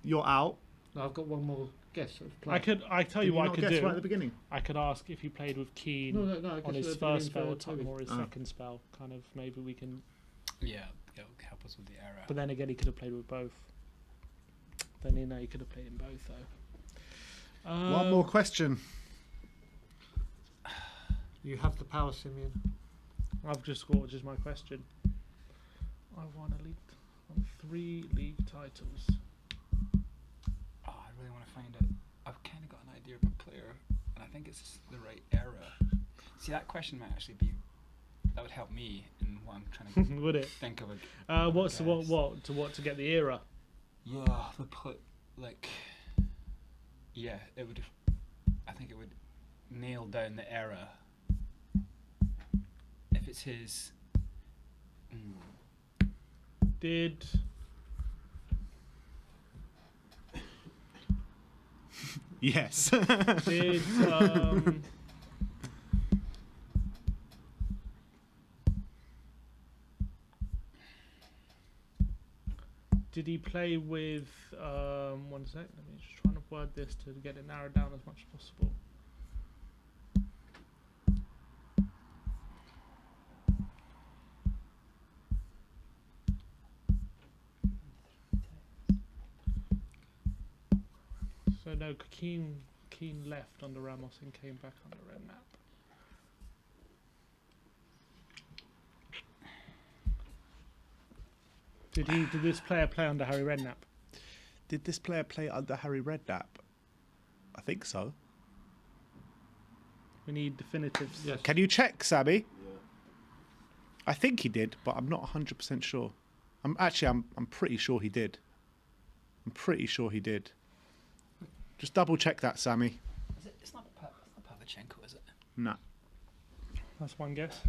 you're out. No, I've got one more guess. I tell Did you what I not could guess do. right at the beginning? I could ask if he played with Keane No, I on guess his at the first beginning spell for at Tottenham or his Oh. second spell. Kind of maybe we can. Yeah, it'll help us with the error. But then again, he could have played with both. Then he could have played in both though. One more question. You have the power, Simeon. I've just got just my question. I won 3 league titles. Oh, I really want to find it. I've kind of got an idea of a player, and I think it's the right era. See, that question might actually be... That would help me in what I'm trying to Would it? think of. Guess. To get the era? Yeah, yeah, it would. I think it would nail down the era. If it's his. Did Yes. did did he play with 1 sec, let me just try and word this to get it narrowed down as much as possible. So no, Keane left under Ramos and came back under Redknapp. Did this player play under Harry Redknapp? Did this player play under Harry Redknapp? I think so. We need definitives. Yes. Can you check, Sammy? Yeah. I think he did, but I'm not 100% sure. I'm pretty sure he did. I'm pretty sure he did. Just double check that, Sammy. It's not Pavlyuchenko, is it? No. That's one guess.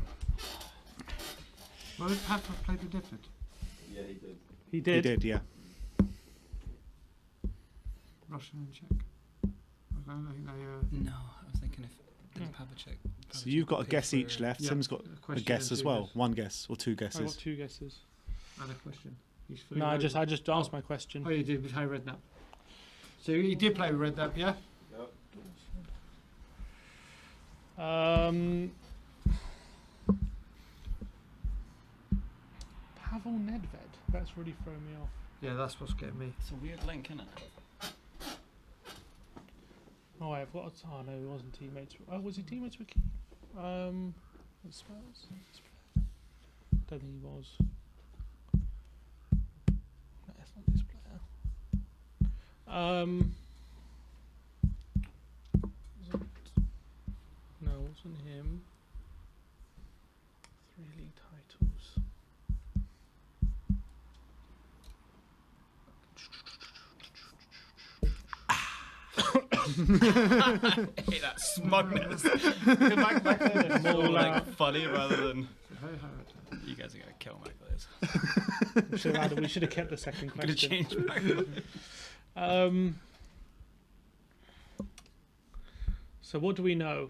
Well, did Papa play the Nedved? Yeah, he did. He did. He did, yeah. Russian and Czech. I don't think they. No, I was thinking if Pavlyuchenko. So you've got a guess each left. Yeah, Sim's got a a question guess and as 2 well. guesses. 1 guess or 2 I got guesses. 2 guesses. And a question. He's fully No, I loaded. just asked my question. Oh, you did with Harry Redknapp. So he did play with Redknapp, yeah? Yep. Pavel Nedved. That's really thrown me off. Yeah, that's what's getting me. It's a weird link, isn't it? Oh, I've got. Oh no, he wasn't teammates. Oh, was he teammates with Keane? With Spurs? Don't think he was. No, it's not this player. No, it wasn't him. 3 league titles. I hate that smugness. More like funny rather than. You guys are gonna kill my players. We should have kept the second I'm gonna question. change my players. So what do we know?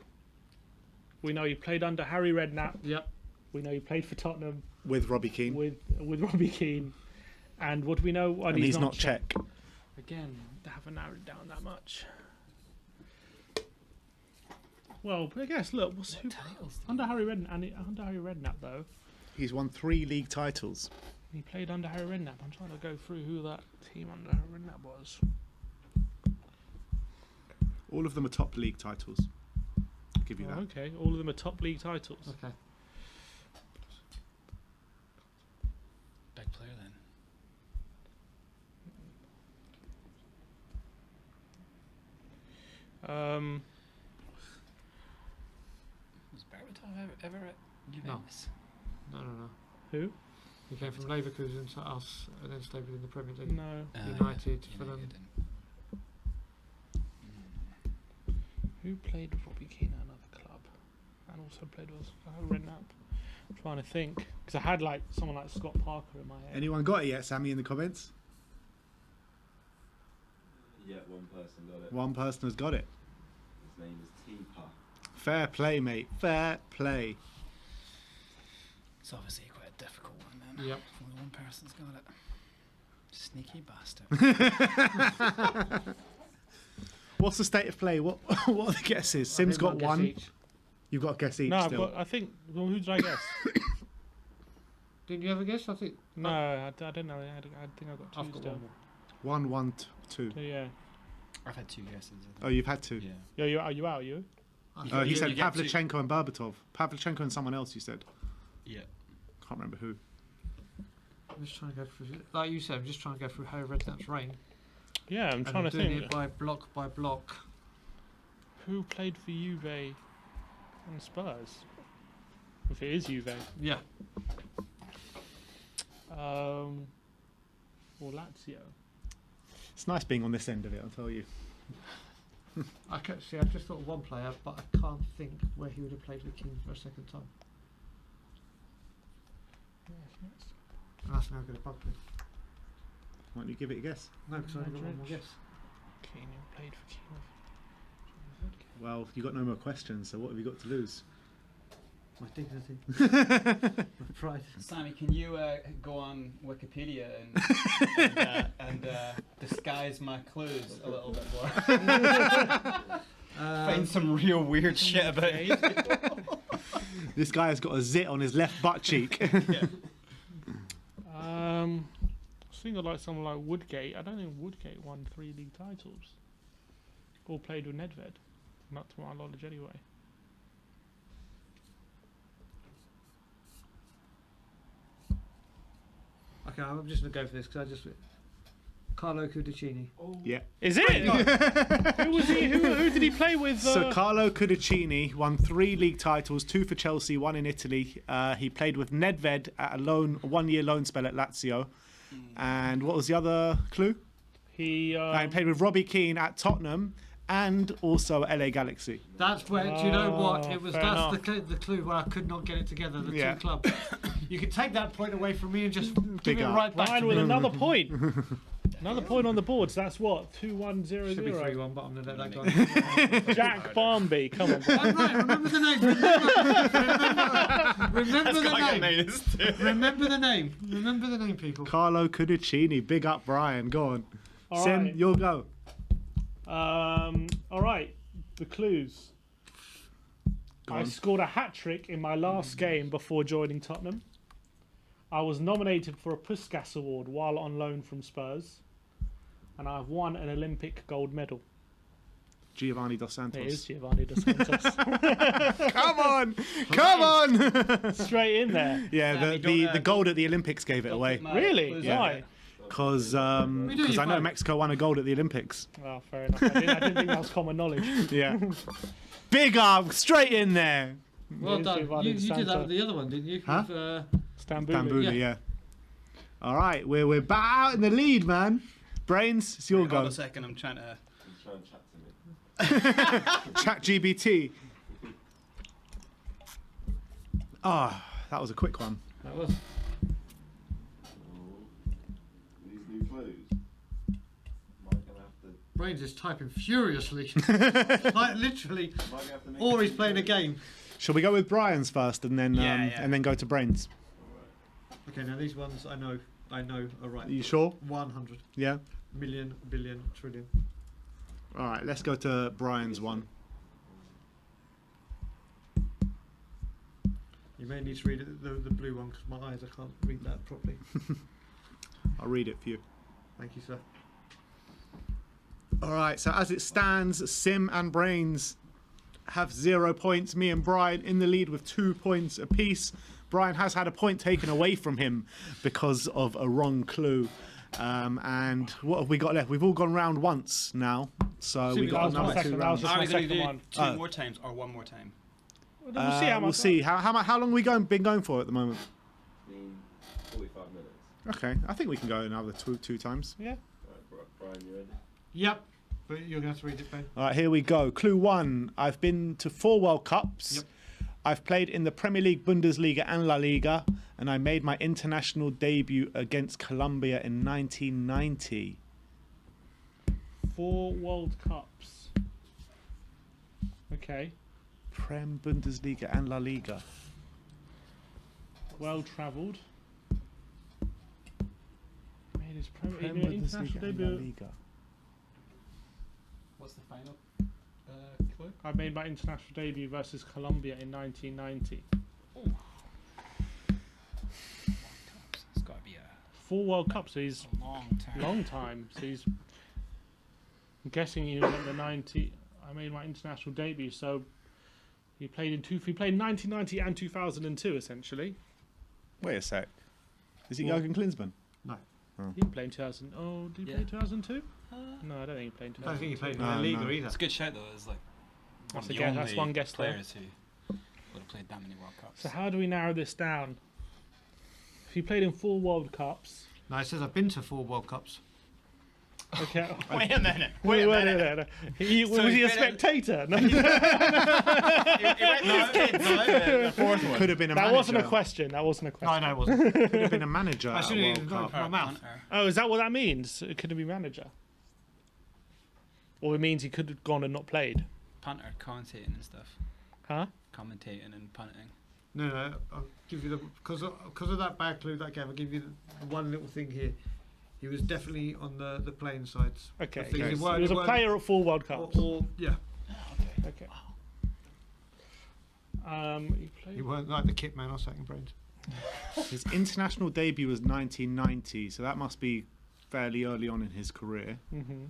We know he played under Harry Redknapp. Yep. We know he played for Tottenham With Robbie Keane. with Robbie Keane. And what do we know? And he's not Czech. Again, they haven't narrowed it down that much. Well, I guess look, what's who titles did under Harry Redknapp though? He's won 3 league titles. He played under Harry Redknapp. I'm trying to go through who that team under Harry Redknapp was. All of them are top league titles. I'll give you that. Okay, all of them are top league titles. Okay. Big player then. Was Berbatov ever at Juventus? No. Who? He came from Leverkusen to us and then stayed within the Premier League. No. United for them. Who played with Robbie Keane at another club, and also played with Redknapp? I'm trying to think because I had like someone like Scott Parker in my head. Anyone got it yet, Sammy, in the comments? Yeah, one person got it. One person has got it. His name is T-Pa. Fair play, mate. Fair play. It's obviously quite a difficult one then. Yep. If only one person's got it. Sneaky bastard. What's the state of play? What are the guesses? Sim's got Guess one. each. You've got a guess each No, I've still. got. I think. Well, who did I guess? Didn't you have a guess? I think. No, I didn't know. I think I got 2 I've got still. one more. 1, 1, 2. So, yeah. I've had 2 guesses. I Oh, think. you've had 2. Yeah. Yo, you out? You? He You- said you get Pavlyuchenko and Berbatov. Pavlyuchenko and someone else, you said. Yeah. Can't remember who. I'm just trying to go through. Like you said, I'm just trying to go through Harry Redknapp's reign. Yeah, I'm And trying to doing think. it by block. Who played for Juve and Spurs? If it is Juve. Yeah. Or Lazio. It's nice being on this end of it, I'll tell you. I just thought of one player, but I can't think where he would have played with Keane for a second time. And that's now going to bug me. Why don't you give it a guess? No, because I only got one more Modric. guess. Keane played for Keane. Well, you got no more questions, so what have you got to lose? My dignity. My pride. Sammy, can you go on Wikipedia and disguise my clues a little bit more? Find some real weird shit about it. This guy has got a zit on his left butt cheek. I was thinking like someone like Woodgate. I don't think Woodgate won 3 league titles. Or played with Nedved. Not to my knowledge, anyway. Okay, I'm just going to go for this because I just. Carlo Cudicini. Yeah. Is it? Who was he? Who did he play with? So Carlo Cudicini won 3 league titles, 2 for Chelsea, 1 in Italy. He played with Nedved at a 1-year loan spell at Lazio. And what was the other clue? he He played with Robbie Keane at Tottenham and also LA Galaxy. That's where. Do you know what? It was. Fair That's enough. the clue where I could not get it together. The Yeah. two clubs. You could take that point away from me and just give it up. right back. Ryan to with me. another point. Another point on the board. So that's what 2-1-0-0. Should be 3-1, but I'm going to let that go. Jack Barmby, come on. I'm right. Remember the name. Remember the name. Remember the name. Remember the name, people. Carlo Cudicini. Big up, Brian. Go on. All Sim, right. you'll go. All right, the clues. Go I on. scored a hat-trick in my last game before joining Tottenham. I was nominated for a Puskas Award while on loan from Spurs. And I've won an Olympic gold medal. Giovanni Dos Santos. It is Giovanni Dos Santos. Come on! Come on! Straight in there. Yeah, Sammy, the don't, gold at the Olympics gave it Don't away. take my Really? clues Yeah. Why? Because do, you I know fine. Mexico won a gold at the Olympics. Well, fair enough. I didn't think that was common knowledge. Yeah. Big up, straight in there. Well It is done. Giovanni You Dos did that Santos. with the other one, didn't you? Huh? With, Stambouli. Bambula, Yeah. yeah. All right, we're back out in the lead, man. Brains, it's your Hold go. a second, I'm trying to. He's trying to chat to me. Chat GBT. Ah, that was a quick one. that was. These new clues. Am I gonna have to? Brains is typing furiously. Like literally. Am I gonna have to make Or he's a playing a game. Shall we go with Brian's first and then Yeah, yeah. and then go to Brains? Okay, now these ones I know are right. Are you sure? 100 Yeah. million, billion, trillion. All right, let's go to Brian's one. You may need to read it, the blue one, because my eyes, I can't read that properly. I'll read it for you. Thank you, sir. All right, so as it stands, Sim and Brains have 0 points. Me and Brian in the lead with 2 points apiece. Brian has had a point taken away from him because of a wrong clue. And what have we got left? We've all gone round once now, so we got another 2 rounds. Are we going to do one. 2 more times or 1 more time? We'll see how much. We'll see. How long we been going for at the moment? Been 45 minutes. Okay, I think we can go another two times. Yeah. Right, Brian, you ready? Yep. But you're going to have to read it, Ben. All right, here we go. Clue 1. I've been to 4 World Cups. Yep. I've played in the Premier League, Bundesliga and La Liga. And I made my international debut against Colombia in 1990. 4 World Cups. Okay. Prem, Bundesliga and La Liga. Well travelled. Made his Prem, international Bundesliga and La debut. Liga. What's the final clue? I made my international debut versus Colombia in 1990. It's got to be a 4 World Cups. So he's long time. long time. So he's. I'm guessing he was at the 90. I made my international debut. So he played in 1990 and 2002 essentially. Wait a sec. Is it Well- Jurgen Klinsmann? No. He didn't play in 2000. Oh, did he Yeah. play in 2002? No, I don't think he played in I don't think he 2002. played in No, La Liga no. either. It's a good shout though. It's like That's one of a the guess- that's only one guess there. players who would have played that many World Cups. So how do we narrow this down? If he played in 4 World Cups. No, it says I've been to 4 World Cups. Okay. Wait a minute. Wait. Was he So a he's been in- spectator? No, the fourth one. Could have been a that manager. wasn't a question. That wasn't a No, question. no, it wasn't. Could have been a manager I at should a have World even gone Cup. for my mouth. Oh, is that what that means? It could be manager. Or it means he could have gone and not played. Punter, commentating and stuff. Huh? Commentating and punting. No, I'll give you the because of that bad clue that I gave. I'll give you the one little thing here. He was definitely on the playing sides. Okay. The things Okay. he He weren't- was he a weren't- player at 4 World Or, Cups. yeah, Okay. He played. he weren't like the kit man or something, brains. His international debut was 1990, so that must be fairly early on in his career. Mm-hmm.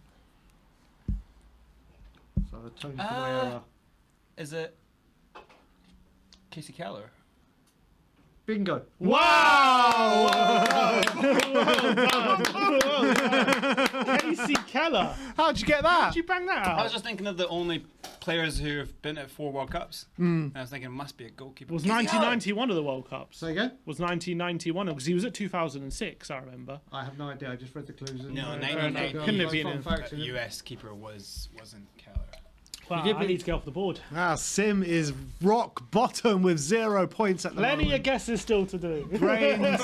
So Tony Pereira. Is it Casey Keller? Bingo. Wow! Casey Keller. How'd you get that? Did you bang that out? I was just thinking of the only players who have been at 4 World Cups. And I was thinking it must be a goalkeeper. Was Casey 1990 one of the World Cups? Say again? Was 1991 because he was at 2006, I remember. I have no idea. I just read the clues. And No, I- 1990. Couldn't have been Fun in- fact, Keller. US keeper wasn't Keller. Well, did I bring- need to get off the board. Ah, Sim is rock bottom with 0 points at the Plenty of moment. guesses still to do. Brains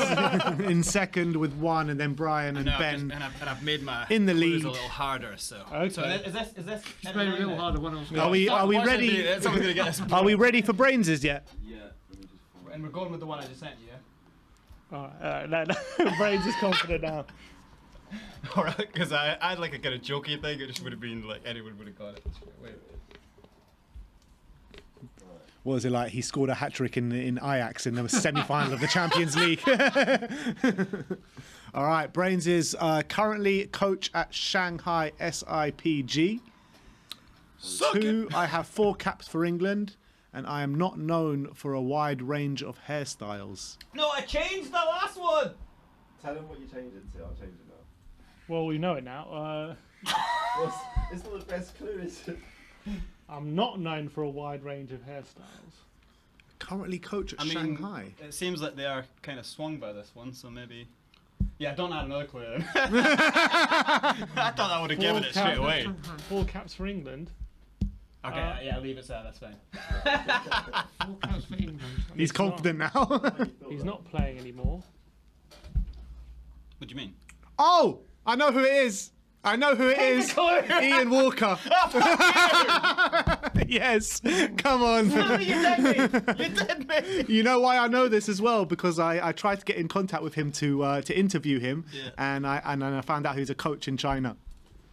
in second with 1, and then Brian and No, Ben. and I've made my in the clues lead. a little harder. So, Okay. so is this Just made it a little harder when I was. Are we ready? Someone's gonna get us. Are we ready for Brains's yet? Yeah, let me just find And we're going with the one I just sent you. Yeah? Alright, no. Brains is confident now. All right, because I had like a kind of jokey thing. It just would have been like anyone would have got it. Wait. What was it like? He scored a hat trick in Ajax in the semi-final of the Champions League. All right, Brains is currently coach at Shanghai SIPG. 2, I have 4 caps for England, and I am not known for a wide range of hairstyles. No, I changed the last one. Tell him what you changed it to. I'll change it now. Well, we know it now. Well, it's not the best clue, is it? I'm not known for a wide range of hairstyles. Currently coach at I mean, Shanghai. it seems like they are kind of swung by this one, so maybe. Yeah, don't add another clue. Then. I thought I would have given it straight away. 4 caps for England. Okay, yeah, leave it there. That's fine. 4 caps for England. He's confident now. He's not playing anymore. What do you mean? Oh, I know who it is. I know who it is. Ian Walker. Yes. Come on. You did me. You did me. You know why I know this as well? Because I tried to get in contact with him to interview him, Yeah. and I found out he's a coach in China.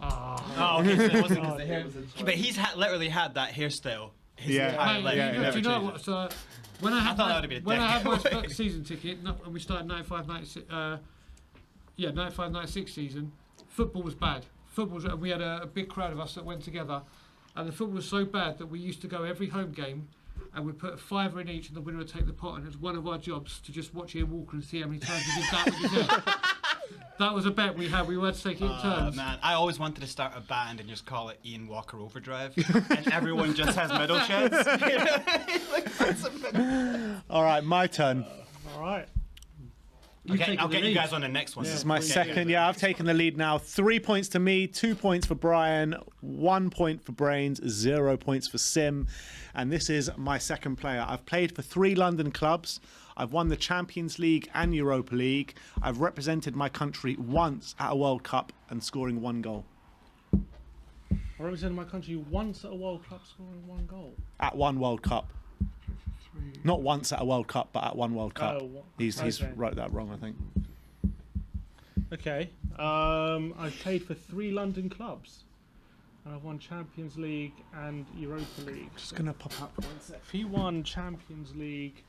Oh, okay. So it wasn't because the hair. But he's literally had that hairstyle his Yeah. entire Mate, life. yeah, He it never do you know changed what? it. So when I had thought that my, would've been a when I had my decade away. season ticket, and we started 95, 96, 95, 96 season, football was bad. We had a big crowd of us that went together, and the football was so bad that we used to go every home game, and we'd put a fiver in each, and the winner would take the pot. And it was one of our jobs to just watch Ian Walker and see how many times he did that with his head. That was a bet we had. We had to take it in turns. Man, I always wanted to start a band and just call it Ian Walker Overdrive, and everyone just has middle sheds. Like, that's a bit- All right, my turn. All right. Okay, I'll get you guys on the next one. This is my second. Yeah, I've taken the lead now. 3 points to me, 2 points for Brian, 1 point for Brains, 0 points for Sim. And this is my second player. I've played for 3 London clubs. I've won the Champions League and Europa League. I've represented my country once at a World Cup and scoring 1 goal. I represented my country once at a World Cup, scoring 1 goal. At 1 World Cup. Not once at a World Cup, but at 1 World Cup. Oh, He's okay. wrote that wrong, I think. Okay. I've played for 3 London clubs. And I've won Champions League and Europa League. Just going to pop up for 1 sec. If he won Champions League,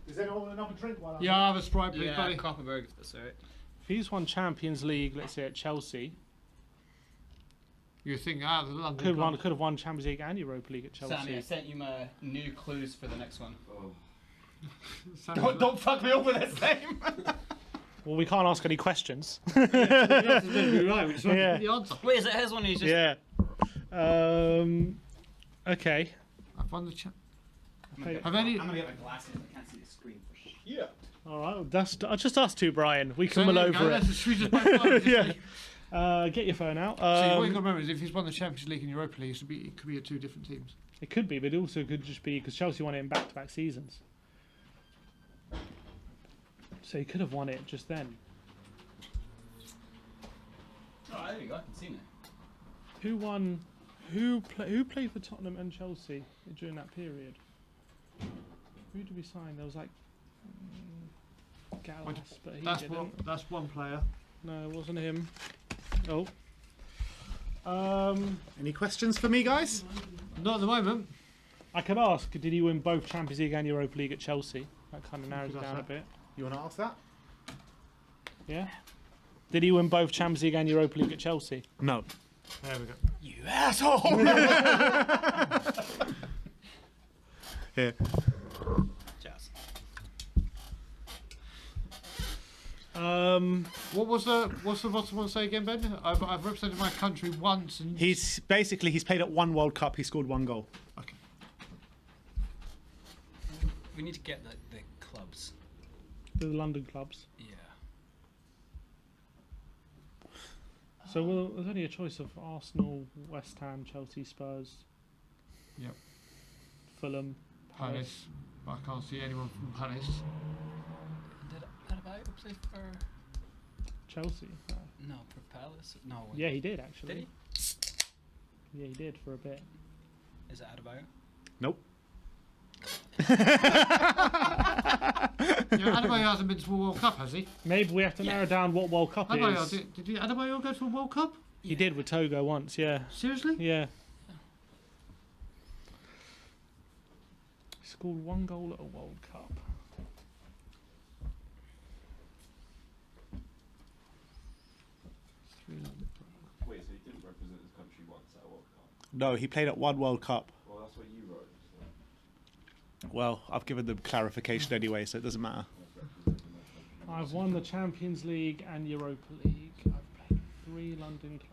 Does anyone want another drink while I'm Yeah, I have a Sprite, please, Yeah, buddy. Copperberg. That's alright. if he's won Champions League, let's say at Chelsea, You think out of the London could have won Champions League and Europa League at Chelsea. Sammy, I sent you my new clues for the next one. club. Don't fuck me over this time. Well, we can't ask any questions. Right, we just Yeah. the answer. Wait, is it his one? He's just. Yeah. Okay. I've won the Okay. Have any? I'm gonna get my glasses. I can't see the screen for shit. All right. That's just us two, Brian. We can So mull there you over go, it. that's a sweetest by far, isn't Yeah. it? Get your phone out. So what you've got to remember is if he's won the Champions League and Europa League, it could be at 2 different teams. It could be, but it also could just be because Chelsea won it in back-to-back seasons. So he could have won it just then. Oh, there you go. I can see now. Who won? Who played for Tottenham and Chelsea during that period? Who did we sign? There was like Gallas, but he didn't. That's one player. No, it wasn't him. Oh. Any questions for me, guys? Not at the moment. I could ask, did he win both Champions League and Europa League at Chelsea? That kind of narrows it That's down a it. bit. You want to ask that? Yeah. Did he win both Champions League and Europa League at Chelsea? No. There we go. You asshole! Here. Jazz. What's the bottom one say again, Ben? I've represented my country once and He's played at 1 World Cup. He scored 1 goal. We need to get the clubs. The London clubs. Yeah. So there's only a choice of Arsenal, West Ham, Chelsea, Spurs. Yep. Fulham, Palace. I can't see anyone from Palace. Did Adebayo play for? Chelsea. No, for Palace. No. Yeah, he did actually. Did he? Yeah, he did for a bit. Is it Adebayo? Nope. Yeah, Adebayo hasn't been to a World Cup, has he? Maybe we have to narrow down what World Cup it Adebayo, is. did Adebayo go to a World Cup? He did with Togo once, yeah. Seriously? Yeah. He scored 1 goal at a World Cup. Wait, so he didn't represent his country once at a World Cup? No, he played at 1 World Cup. Well, that's what you wrote. So. Well, I've given the clarification anyway, so it doesn't matter. I've won the Champions League and Europa League. I've played for 3 London clubs.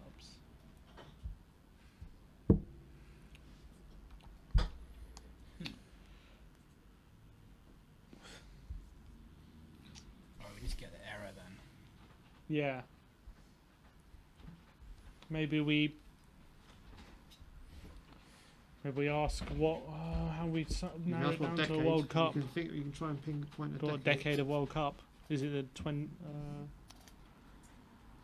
Oh, we need to get the era then. Yeah. Maybe we ask what how we narrow That's it what down to a decade. World Cup. You can try and pinpoint a What decade of World Cup? Is it the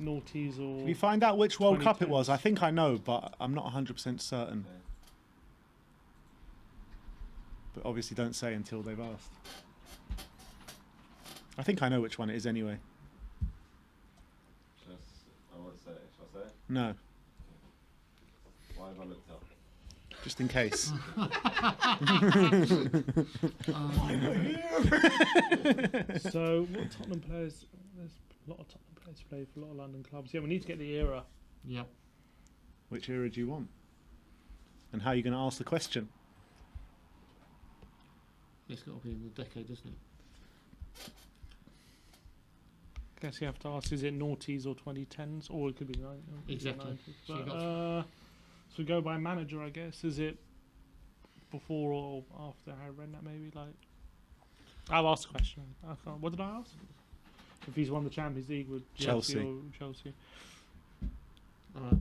noughties or? Can you find out which World Cup it 2010s. was? I think I know, but I'm not 100% certain. Okay. But obviously don't say until they've asked. I think I know which one it is anyway. I won't say it. Shall I say it? No. Why have I looked up? just in case. So, what Tottenham players? There's a lot of Tottenham players play for a lot of London clubs. Yeah, we need to get the era. Yeah. Which era do you want? And how are you going to ask the question? It's got to be in the decade, doesn't it? Guess you have to ask: is it noughties or 2010s, or it could be 90s? Exactly. 90s. So you But, got so we go by manager, I guess. Is it before or after Harry Redknapp? Maybe like. I'll ask a question. I can't, what did I ask? If he's won the Champions League with Chelsea. or Chelsea. Alright.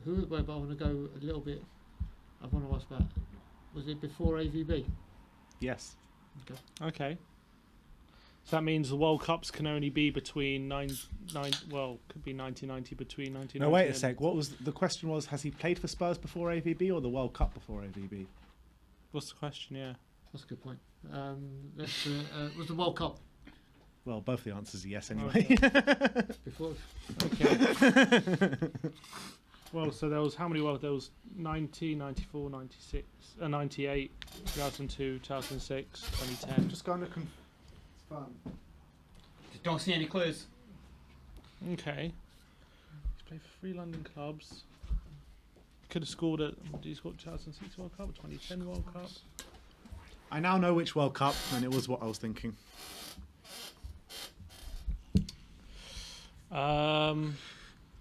Who? Wait, but I want to go a little bit. I want to ask about. Was it before AVB? Yes. Okay. So that means the World Cups can only be between could be 1990 between 1990. No, wait a sec. What was the question? Was has he played for Spurs before AVB or the World Cup before AVB? What's the question? Yeah. That's a good point. Was the World Cup Well, both the answers are yes anyway. before? Okay. Well, so there was how many World? There was 90, 94, 96, 98, 2002, 2006, 2010. Just going to confirm. Don't see any clues. Okay. He's played for 3 London clubs. Could have scored at. Did he score 2006 World Cup, 2010 World Cup? I now know which World Cup, and it was what I was thinking.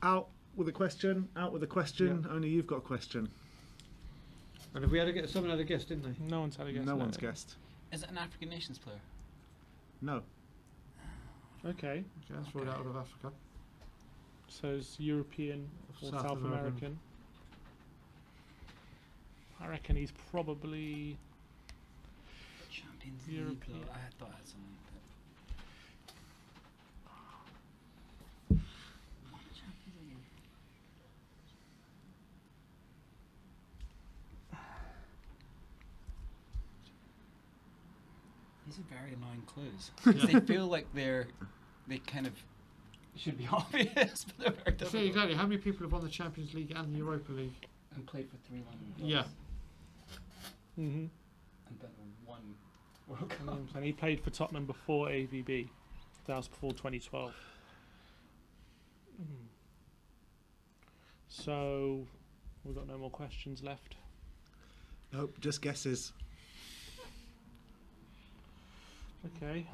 Out with a question. Out with a question. Yeah. Only you've got a question. And if we had to get someone had a guess, didn't they? No one's had a guess. No one's guessed. Is it an African nations player? No. Okay. Okay, that's rolled out of Africa. So it's European or South South American. American. I reckon he's probably. Champions European. League. Though. I thought I had someone. These are very annoying clues. 'Cause they feel like they kind of should be obvious, but they're very So difficult. exactly, how many people have won the Champions League and the Europa League? And played for 3 London clubs. Yeah. Mm-hmm. And then 1 World Cup. And he played for Tottenham before AVB. That was before 2012. So we've got no more questions left. Nope. Just guesses. Okay.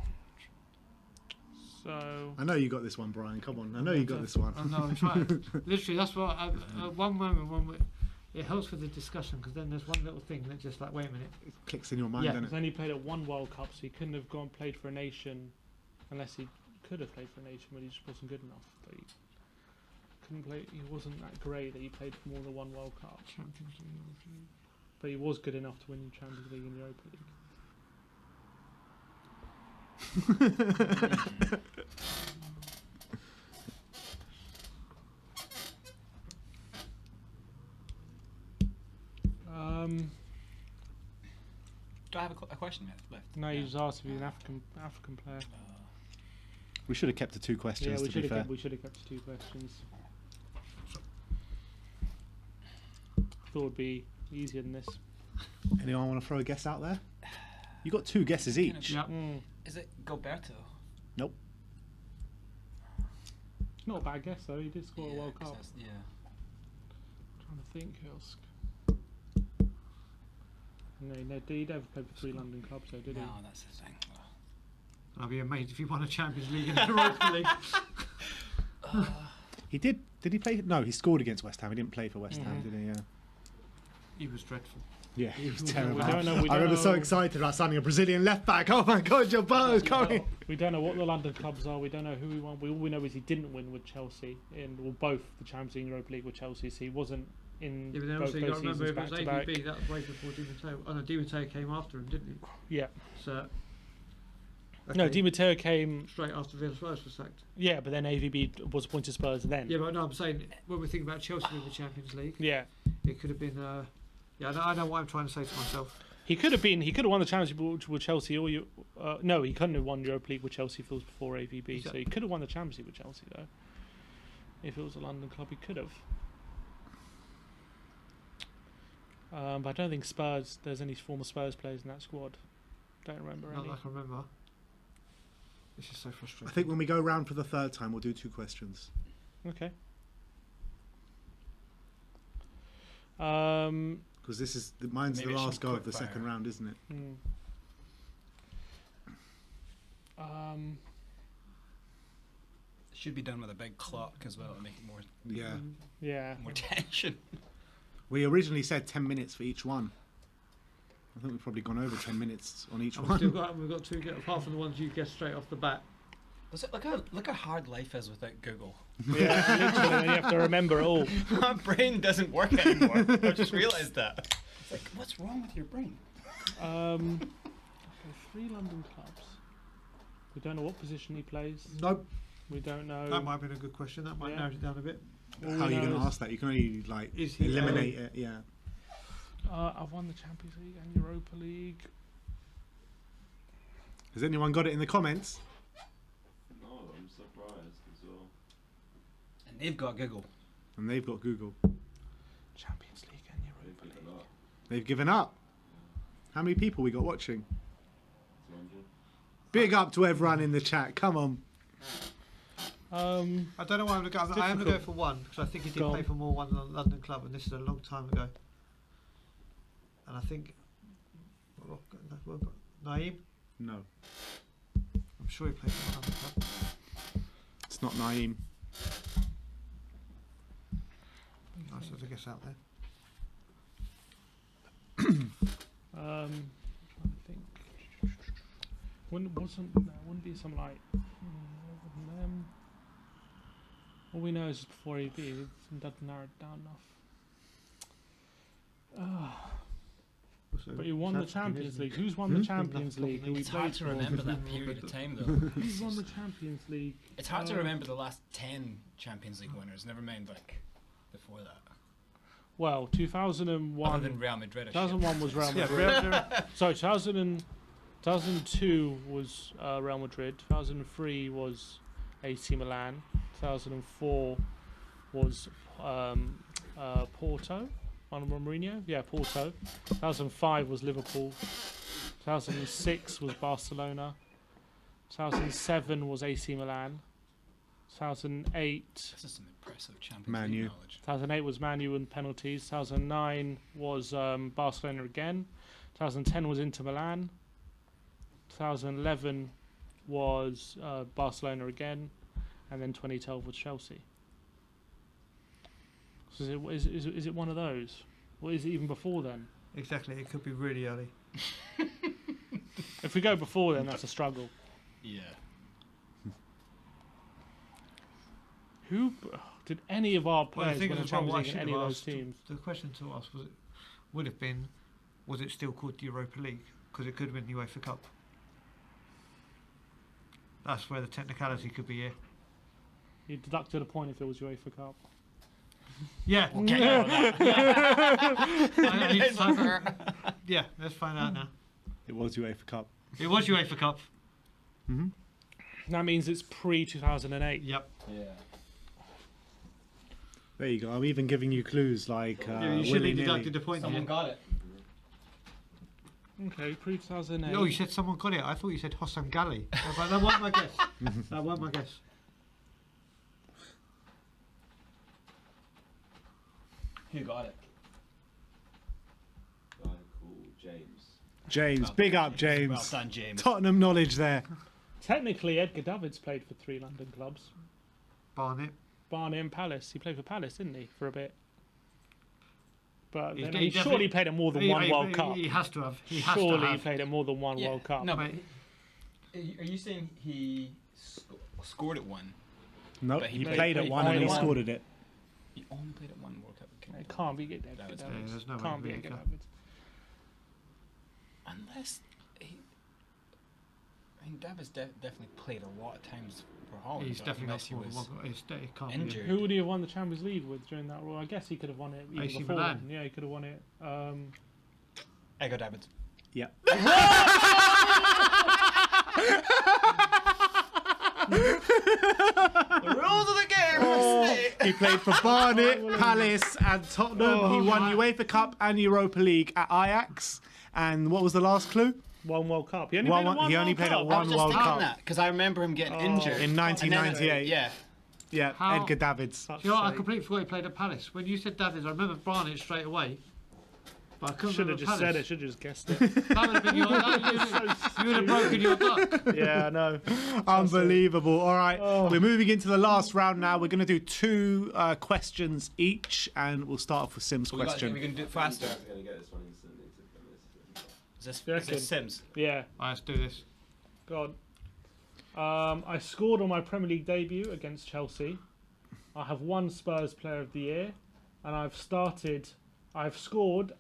So I know you got this one, Brian. Come on. I know you got this one. I know, I'm trying. Literally, that's what. One moment, it helps with the discussion because then there's one little thing that just like, wait a minute. It clicks in your mind, Yeah. doesn't he's it? only played at 1 World Cup, so he couldn't have gone and played for a nation unless he could have played for a nation, but he just wasn't good enough. But he couldn't play. He wasn't that great that he played for more than 1 World Cup. Champions League. But he was good enough to win the Champions League and Europa League. Do I have a question left? No, Yeah. you just asked if he's an African player. We should have kept to 2 questions. Yeah, we to be should fair. have kept to 2 questions. Thought it'd be easier than this. Anyone want to throw a guess out there? You got 2 guesses Kind of- each. Yeah. Is it Gilberto? It's not a bad guess though. He did score a World 'cause Cup. that's- Yeah. Trying to think who else. No, he never played for 3 London clubs, though, did he? No, that's the thing. I'd be amazed if he won a Champions League and a Europa League. He did. Did he play? No, he scored against West Ham. He didn't play for West Ham, did he? Yeah. He was dreadful. Yeah, he was We terrible. don't know- we I don't remember so know- excited about signing a Brazilian left back. Oh my God, Gilberto's coming. We don't know what the London clubs are. We don't know who he won. All we know is he didn't win with Chelsea both the Champions League and Europa League with Chelsea. So he wasn't in Yeah, but then both also you got those to remember seasons if it was back to back. AVB, that was way before Di Matteo. Oh no, Di Matteo came after him, didn't he? Yeah. So. No, okay, Di Matteo came. straight after Villas-Boas was sacked. Yeah, but then AVB was appointed Spurs then. Yeah, but no, I'm saying when we think about Chelsea in the Champions League, Yeah. it could have been. Yeah, I know what I'm trying to say to myself. He could have won the Champions League with Chelsea, or no, he couldn't have won Europa League with Chelsea if it was before AVB. So he could have won the Champions League with Chelsea though. If it was a London club, he could have. But I don't think there's any former Spurs players in that squad. Don't remember Not any. that I can remember. This is so frustrating. I think when we go round for the third time, we'll do 2 questions. Okay. Because this is mine's Maybe the some last go of the quick second fire. round, isn't it? Should be done with a big clock as well to make it more Yeah. Yeah. more tension. We originally said 10 minutes for each one. I think we've probably gone over 10 minutes on each We've one. still got, we've got 2 apart from the ones you guessed straight off the bat. Look how hard life is without Google. Yeah, literally, you have to remember it all. My brain doesn't work anymore. I just realised that. It's like, what's wrong with your brain? Okay, 3 London clubs. We don't know what position he plays. Nope. We don't know. That might have been a good question. That might Yeah. narrow it down a bit. All How are we you know going to is, ask that? You can only like Is he eliminate it. Yeah. I've won the Champions League and Europa League. Has anyone got it in the comments? No, I'm surprised as well. And they've got Google. And they've got Google. Champions League and They've Europa given League. up. They've given up. How many people we got watching? 200. Big up to everyone in the chat. Come on. I don't know why I'm going to go. I am going to go difficult. for one because I think he did Go play on. for more one than London club, and this is a long time ago. And I think Naeem. No, I'm sure he played for one London club. it's not Naeem. Nice as a guess out there. Trying to think. Wouldn't be something like. All we know is before he did, it doesn't narrow it down enough. Also, But he won the South African, Champions isn't League. he? Who's won the Champions Nothing. League? Who he It's hard played to for? remember that period of time though. Who's won the Champions League? It's hard to remember the last 10 Champions League winners, never mind like before that. Well, Other 2001. than Real Madrid. 2001 was Real Yeah, Madrid. Sorry, 2002 was Real Madrid. 2003 was AC Milan. 2004 was Porto. Under Mourinho? Yeah, Porto. 2005 was Liverpool. 2006 was Barcelona. 2007 was AC Milan. 2008 This is some impressive Champions Man League U. knowledge. 2008 was Man U and penalties. 2009 was Barcelona again. 2010 was Inter Milan. 2011 was Barcelona again, and then 2012 was Chelsea. So is it one of those? Or is it even before then? Exactly. It could be really early. If we go before then, that's a struggle. Yeah. Who did any of our Well, I players think win a as well, Champions what I League in should any have of those asked, teams? the question to us would have been, was it still called the Europa League? Because it could have been the UEFA Cup. That's where the technicality could be here. You deducted a point if it was UEFA Cup. Yeah. We'll get out of that. Yeah, let's find out now. It was UEFA Cup. It was UEFA Cup. Mm-hmm. That means it's pre-2008. Yep. Yeah. There you go. I'm even giving you clues like Yeah, you should have willy-nilly. deducted the point. Someone Here. got it. Okay, pre-2008. Oh, you said someone got it. I thought you said Hossam Ghali. I was like, that wasn't my guess. That wasn't my guess. Who got it? Guy called James. James, Well, big up Well James. done, James. Tottenham knowledge there. Technically, Edgar Davids played for 3 London clubs. Barnet. Barnet and Palace. He played for Palace, didn't he, for a bit? But He's- then he he surely definitely- played at more than one World Cup. He has to have. He has Surely to he have. played at more than one Yeah, World Cup. No, Mate, Are you saying he scored at one? No, But he he played played at one and he only one. scored at it. He only played at one World Cup. It can't be Edgar Davids. Davids. Yeah, there's no way Can't be it Edgar can. Davids. Unless he, I mean, Davids definitely played a lot of times for Holland. he's but definitely not unless he scored was one. He can't injured. Who would he have won the Champions League with during that rule? I guess he could have won it even AC before. Milan. Then. Yeah, he could have won it. Edgar Davids. Yeah. The rules of the game. Oh, he played for Barnet, Palace, and Tottenham. He won UEFA Cup and Europa League at Ajax. And what was the last clue? One World Cup. He only One- played at one he only World played Cup. at I one was just World thinking Cup. that because I remember him getting injured In 1998. Yeah. Yeah, How- Edgar Davids. Fuck's You know what, I sake. completely forgot he played at Palace. When you said Davies, I remember Barnet straight away. But I couldn't Should have remember just Palace. said it. Should have just guessed it. That would have been your you would have broken your duck. Yeah, I know. Unbelievable. All right, Oh. we're moving into the last round now. We're going to do 2 questions each, and we'll start off with Sim's We question. can do it faster. We're going to get this one instantly. To be honest. Is this Sims? Yeah. Right, let's do this. God. I scored on my Premier League debut against Chelsea. I have won Spurs Player of the Year, and I've scored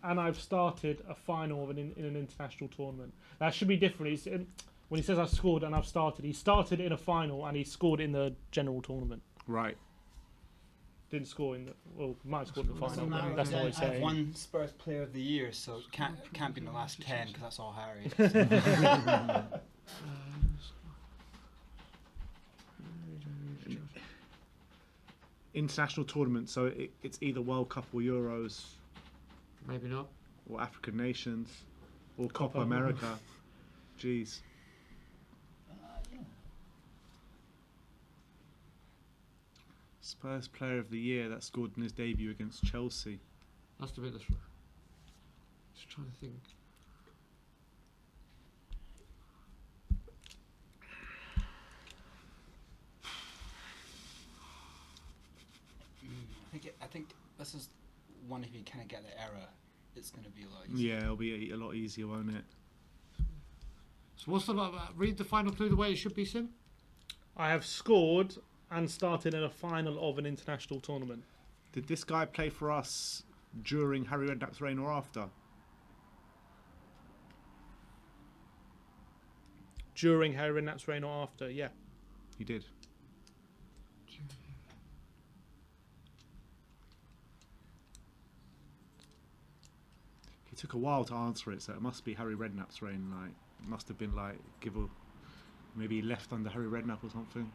and I've started a final of in an international tournament. That should be different. When he says I've scored and I've started, he started in a final and he scored in the general tournament. Right. Didn't score in the might have scored in the final. No, But that's not what he's I've saying. won Spurs Player of the Year, so it can't be in the last 10 because that's all Harry. International tournament, so it's either World Cup or Euros, Maybe not. or African Nations, or Copa America. Jeez. Spurs Player of the Year that scored in his debut against Chelsea. That's the bit that's. Just trying to think. I think this is one if you kind of get the error, it's going to be a lot easier. Yeah, it'll be a lot easier, won't it? So what's the read the final clue the way it should be, Sim? I have scored and started in a final of an international tournament. Did this guy play for us during Harry Redknapp's reign or after? During Harry Redknapp's reign or after, yeah. He did. It took a while to answer it, so it must be Harry Redknapp's reign. Like, it must have been like maybe he left under Harry Redknapp or something.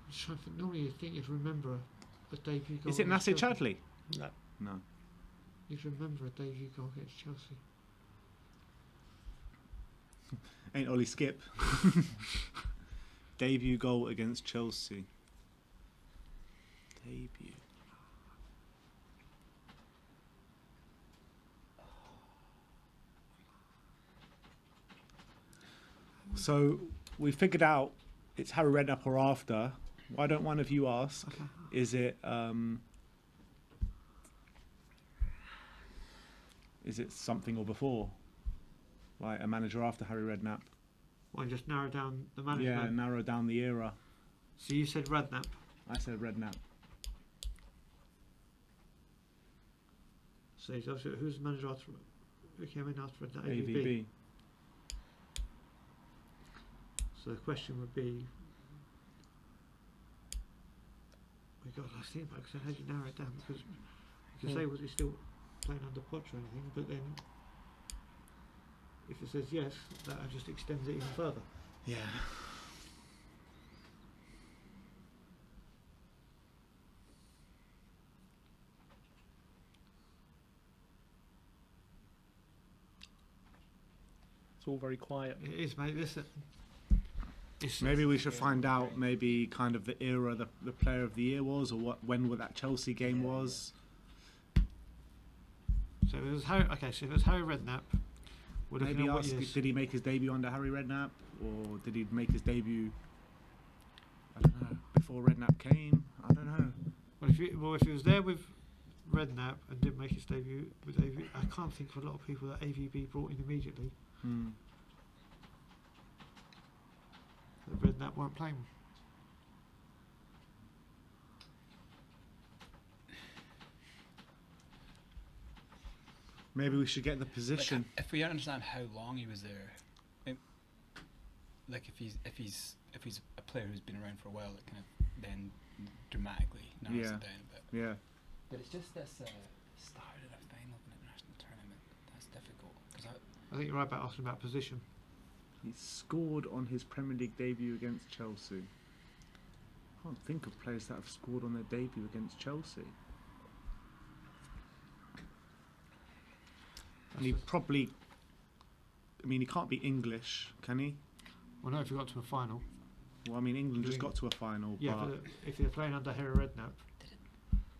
I'm just trying to think. Normally you'd think you'd remember a debut goal. Is it against Nasser Chelsea. Chadley? No. No. You'd remember a debut goal against Chelsea. Ain't Ollie Skip. Debut goal against Chelsea. Debut. So we figured out it's Harry Redknapp or after. Why don't one of you ask? Okay. Is it something or before? Like a manager after Harry Redknapp? Why just narrow down the Yeah, management? narrow down the era. So you said Redknapp. I said Redknapp. So who's the manager after? Who came in after Redknapp? AVB. So the question would be. My God, I think about because how do you narrow it down? Because you can say was he still playing under Poch or anything, but then if it says yes, that just extends it even further. Yeah. It's all very quiet. It is, mate. Listen. It's, Maybe we should find out maybe kind of the era the player of the year was, or when that Chelsea game was. So it was Harry. Okay, so if it was Harry Redknapp, we're looking Maybe at what ask, years. did he make his debut under Harry Redknapp, or did he make his debut, I don't know, before Redknapp came? I don't know. Well, if he was there with Redknapp and didn't make his debut with AVB, I can't think of a lot of people that AVB brought in immediately Hmm. that Redknapp weren't playing. Maybe we should get the position. Like, if we understand how long he was there, like if he's a player who's been around for a while, it kind of then dramatically narrows Yeah. it down a bit. Yeah. But it's just this start at a final of an international tournament that's difficult because I think you're right about asking about position. He scored on his Premier League debut against Chelsea. I can't think of players that have scored on their debut against Chelsea. And he probably... I mean, he can't be English, can he? Well, no, if you got to a final. Well, I mean, England just got to a final, Yeah, but... if they're playing under Harry Redknapp.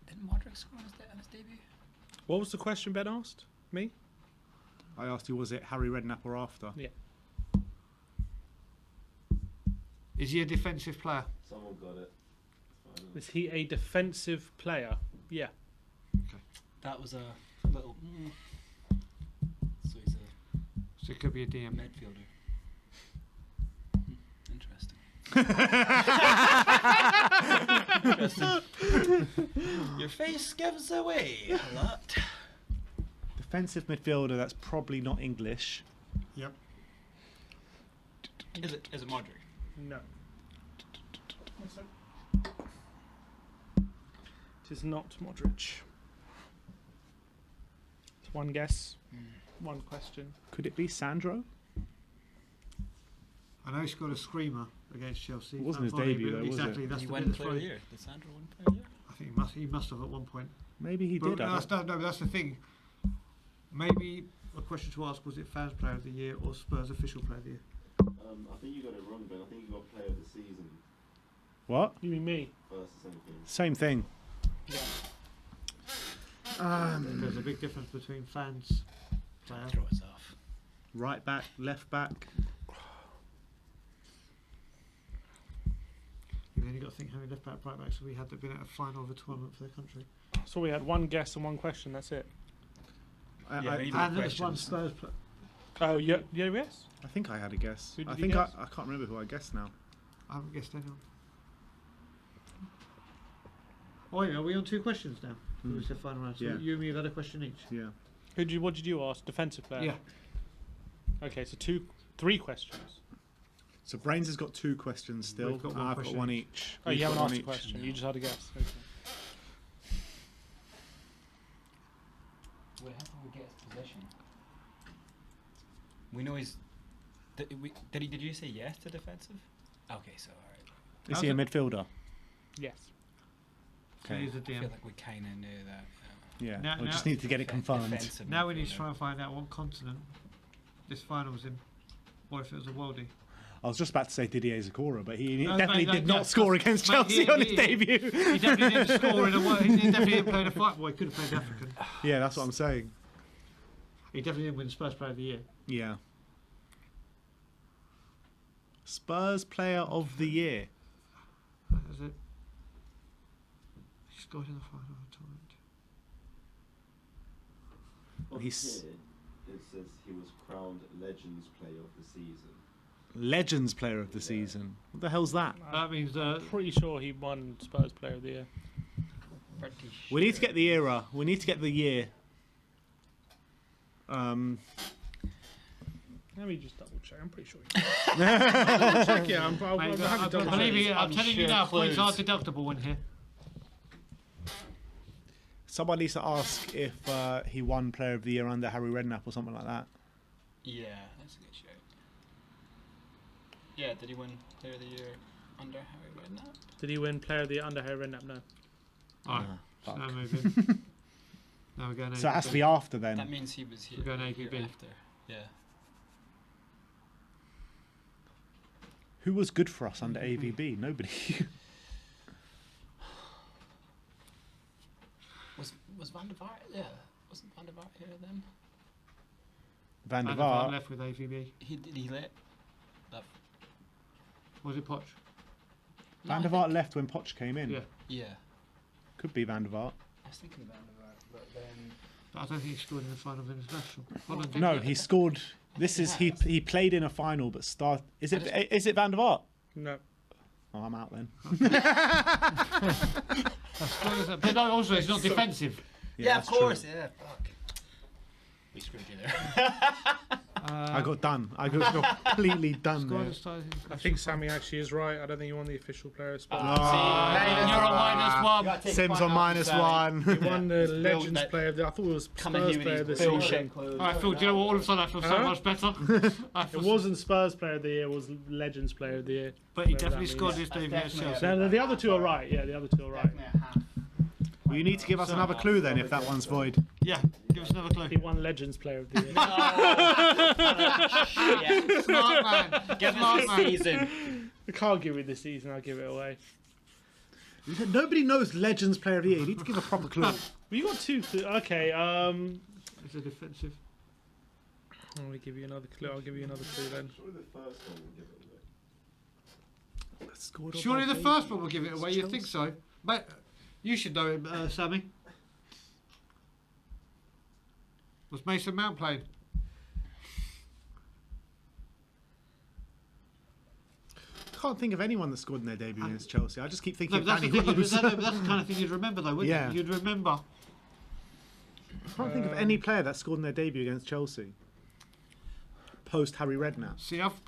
Didn't Modric score on his debut? What was the question Ben asked me? I asked you, was it Harry Redknapp or after? Yeah. Is he a defensive player? Someone got it. Is he a defensive player? Yeah. That was a little. So he's a So it could be a DM. midfielder. Interesting. Your face gives away a lot. Defensive midfielder that's probably not English. Yep. Is it Modric? No. It is not Modric. It's one guess, one question. Could it be Sandro? I know he scored a screamer against Chelsea. It wasn't his Volley, debut, but though, was it? exactly, that's He the won bit Player of that's the right. Year. Did Sandro win Player of the Year? I think he must have at one point. Maybe he But did. no, but that's the thing. Maybe a question to ask, was it fans player of the year or Spurs official player of the year? I think you got it wrong, Ben. I think you got player of the season What? You mean me? versus anything. Same thing. There's a big difference between fans player. Throw us off. Right back, left back. You've only got to think how many left back, right back, so we had been at a final of a tournament for their country. So we had one guess and one question. That's it. Yeah, maybe And there's one questions. Spurs player. Oh yeah, yeah, yes. I think I had a guess. Who did I you think guess? I can't remember who I guessed now. I haven't guessed anyone. Oh, wait, are we on two questions now? Mm. We said final round. So Yeah. you and me have had a question each. Yeah. What did you ask? Defensive player. Yeah. Okay, so three questions. So Brains has got two questions still. We've got one I've got question one each. each. Oh, We've you haven't got one asked a each. question. You just had a guess. Okay. How we get his position? We know he's. Did you say yes to defensive? Okay, so alright. Is he a midfielder? Yes. So he's a I feel DM. like we kind of knew that. Yeah. Now- we now- just need to get it confirmed. Defensive Now we need to midfielder. try and find out what continent this final was in, or if it was a worldie. I was just about to say Didier Zakora, but he No, definitely mate, did no, not score that's- against mate, Chelsea he- on his he- debut. He definitely didn't score in a world. He definitely didn't play the fight. Well, he could have played the African. Yeah, that's what I'm saying. He definitely didn't win Spurs Player of the Year. Yeah. Spurs Player of the Year. That is it. He scored in the final of a tournament. On He's- here, it says he was crowned Legends Player of the Season. Legends Player of the Season. What the hell's that? That means Pretty sure he won Spurs Player of the Year. Pretty We need to sure. get the era. We need to get the year. Let me just double check. I'm pretty sure. Double check, yeah. I'm Mate, happy to double believe check. me, I'm telling you unsure now, points are clues. deductible in here. Someone needs to ask if he won Player of the Year under Harry Redknapp or something like that. Yeah, that's a good shout. Yeah, did he win Player of the Year under Harry Redknapp? Did he win Player of the Year under Harry Redknapp? No. Alright, fuck. now moving. Now we're going So it has to be after That then. means he was here. We're going here AVB. after. Yeah. Who was good for us under AVB? Nobody. Was Van der Vaart? Yeah, wasn't Van der Vaart here then? Van der Van der Vaart Vaart. left with AVB. He let. Was it Poch? Van der Vaart left when Poch came in. Yeah. Yeah, Could be Van der Vaart. I was thinking Van der Vaart, but then. I don't think he scored in the final of international. Holland think- No, yeah, he but- scored. I This think is he he played in a final, but start. Is I it Van der Vaart? No. Oh, I'm out then. But no, also it's not defensive. Yeah, that's of course. true. Yeah, fuck. We screwed you there. I got done. I got completely done Squad there. has started. I think Sammy actually is right. I don't think he won the official player spot. You're on -1. Sim's on -1. He won the Legends that- player of the. I thought it was Coming Spurs here player of the with season. his bullshit clothes. Alright, Phil, do you know what? All of a sudden I feel so Huh? much better. I It feel wasn't Spurs player of the year. It was Legends player of the year. But he Whatever definitely that scored means. his debut against definitely Chelsea. No, the other two are right. Yeah, the other two are right. Definitely a half. Well, you need to give us another clue then if that one's void. Yeah, give us another clue. He won Legends player of the year. Shit. Smart man. Give Smart us man. a season. I can't give you the season. I'll give it away. You said nobody knows Legends Player of the Year. You need to give a proper clue. Well, you got two. Okay. It's a defensive. Let me give you another clue. I'll give you another clue then. Surely the first one will give it away. Scored on Surely my the first debut one will give it away. against You think so? Mate, you should know him, Sammy. Was Mason Mount playing? Can't think of anyone that scored in their debut against Chelsea. I just keep thinking No, of but that's Danny the thing. Rose. That's the kind of thing you'd remember, though, wouldn't Yeah. you? You'd remember. I can't think of any player that scored in their debut against Chelsea. Post Harry Redknapp. See, I've.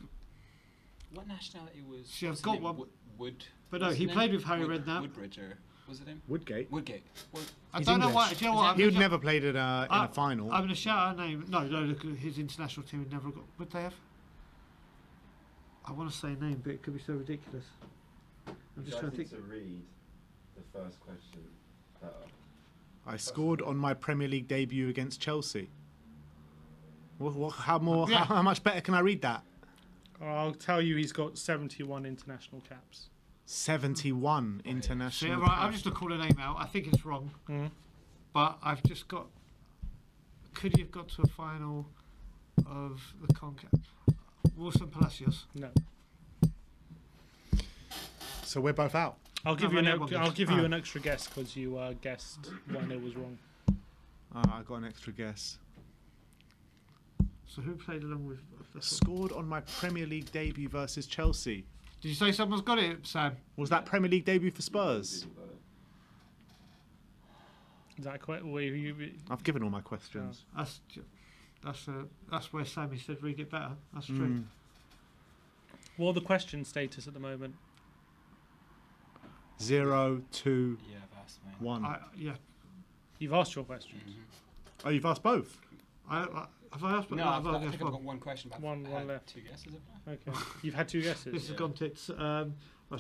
What nationality was? See, I've what's his got name? one. Wood. But no, what's he his played name? with Harry Redknapp. Woodbridge, or was it him? Woodgate. Woodgate. I He's don't know why. English. Do you know what? He would never played in a final. I'm going to shout out a name. No, look, his international team would never got. Would they have? I want to say a name, but it could be so ridiculous. I'm just You trying guys to need think. to read the first question better. I scored on my Premier League debut against Chelsea. How Yeah. how much better can I read that? I'll tell you, he's got 71 international caps. 71 See, international. right, I'm just going to call a name out. I think it's wrong, but I've just got. Could you have got to a final of the CONCACAF? Wilson Palacios. No. So we're both out. I'll give No, you but an. no one I'll gets- give you an extra guess because you guessed one it was wrong. I got an extra guess. So who played along with? Scored on my Premier League debut versus Chelsea. Did you say someone's got it, Sam? Was that Premier League debut for Spurs? Is that correct? I've given all my questions. That's where Sammy said read it better. That's true. What are the question status at the moment? 0, 2, Yeah, I've asked mine. 1. Yeah. You've asked your questions. Oh, you've asked both? Have I asked? No, I've I asked think I've one. got one question. But One I've had left. 2 guesses. Have I? Okay. You've had two guesses. This has gone tits. It's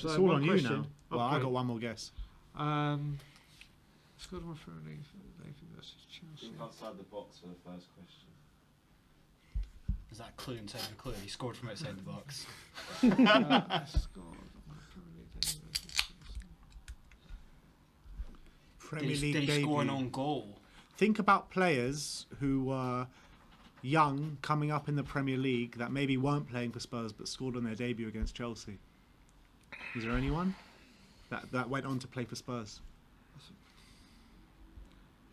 all on you now. Well, I got one more guess. Scored one for League versus Chelsea. Think outside the box for the first question. Is that a clue inside the clue? He scored from outside the box. Scored on my Premier League debut versus Chelsea. Premier Did League he debut. score an own goal? Think about players who were young, coming up in the Premier League, that maybe weren't playing for Spurs but scored on their debut against Chelsea. Is there anyone that went on to play for Spurs? He's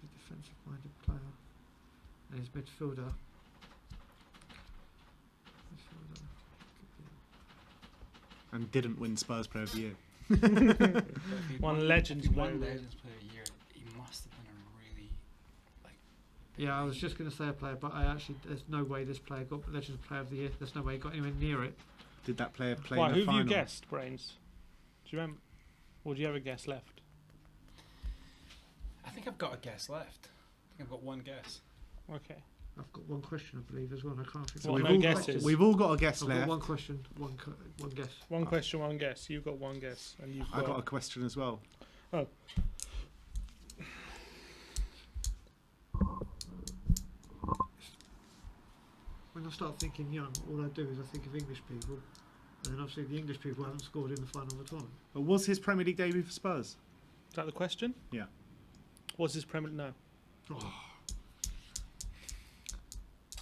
a defensive-minded player. And he's midfielder. And didn't win Spurs Player of the Year. One Legends If he player. won Legends Player of the Year, he must have been a really Yeah, I was just going to say a player, but there's no way this player got Legends Player of the Year. There's no way he got anywhere near it. Did that player play Why? in Who the have final? you guessed, Brains? Do you remember? Or do you have a guess left? I think I've got a guess left. I think I've got one guess. Okay. I've got one question, I believe, as well. And I can't think. Well, we've, no all guesses. we've all got a guess I've got left. one question, one guess. One question, one guess. You've got one guess, and you've I got a question as well. Oh. When I start thinking young, all I do is I think of English people, and then obviously the English people haven't scored in the final of the tournament. But was his Premier League debut for Spurs? Is that the question? Yeah. What's his Premier? No.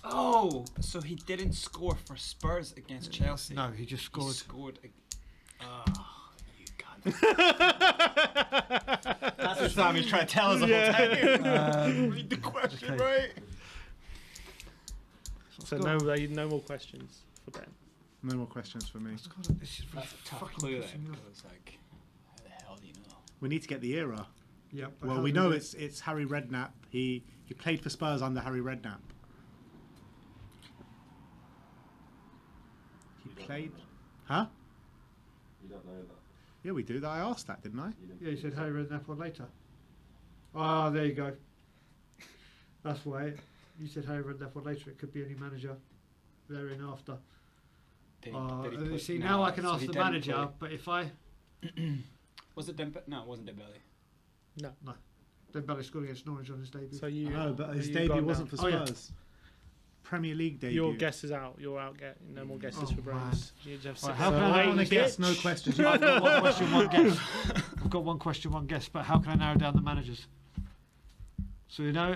Oh, so he didn't score for Spurs against Chelsea. No, he just He scored. scored. Oh, you cunt. That's what Sammy's trying to tell us the whole time. Read the question Okay. right. So no more questions for Ben. No more questions for me. This is really That's a tough fucking clue pissing then, me off. because like, how the hell do you know? We need to get the era. Yeah. but Well, how we do know do- it's Harry Redknapp. He played for Spurs under Harry Redknapp. don't Played. know that. Huh? You don't know that. Yeah, we do. I asked that, didn't I? You didn't Yeah, you pick said it. Harry Redknapp or later. Ah, there you go. That's why you said Harry Redknapp or later. It could be any manager there in after. Did he put- See, no, now I can so ask he the didn't manager, play. but if I Was it Dembele? No, it wasn't Dembele. Dembele scored against Norwich on his debut. So you. No, but his you debut got wasn't now. for Oh, yeah. Spurs. Premier League debut. Your guess is out. You're out. No more guesses Oh, for Brains. You just Right, have how to can I wait, want to guess? bitch. No questions. I've got one question, one guess. I've got one question, one guess. But how can I narrow down the managers? So you know,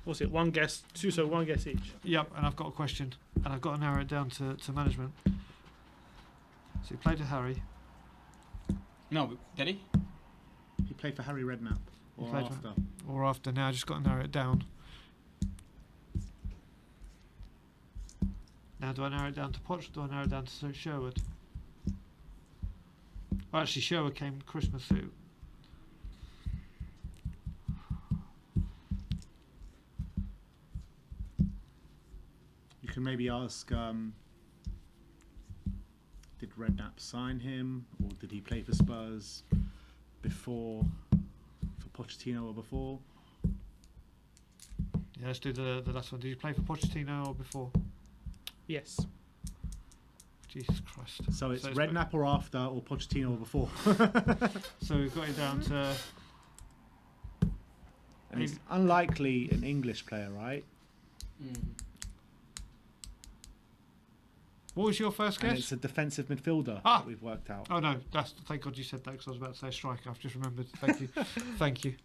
What's it? One guess. So one guess each. yep. And I've got a question, and I've got to narrow it down to management. So he played with Harry. No, did he? He played for Harry Redknapp. He Or played for- after. Or after. Now I just got to narrow it down. Now do I narrow it down to Poch or do I narrow it down to Sherwood? Well, actually Sherwood came Christmas suit. You can maybe ask, did Redknapp sign him, or did he play for Spurs before, for Pochettino or before? Yeah, let's do the last one. Did you play for Pochettino or before? Yes. Jesus Christ. So it's So it's- Redknapp or after, or Pochettino or before. So we've got it down to And it's unlikely an English player, right? what was your first And guess? it's a defensive midfielder Ah! that we've worked out. Oh no, that's thank God you said that because I was about to say striker. I've just remembered. Thank you, thank you.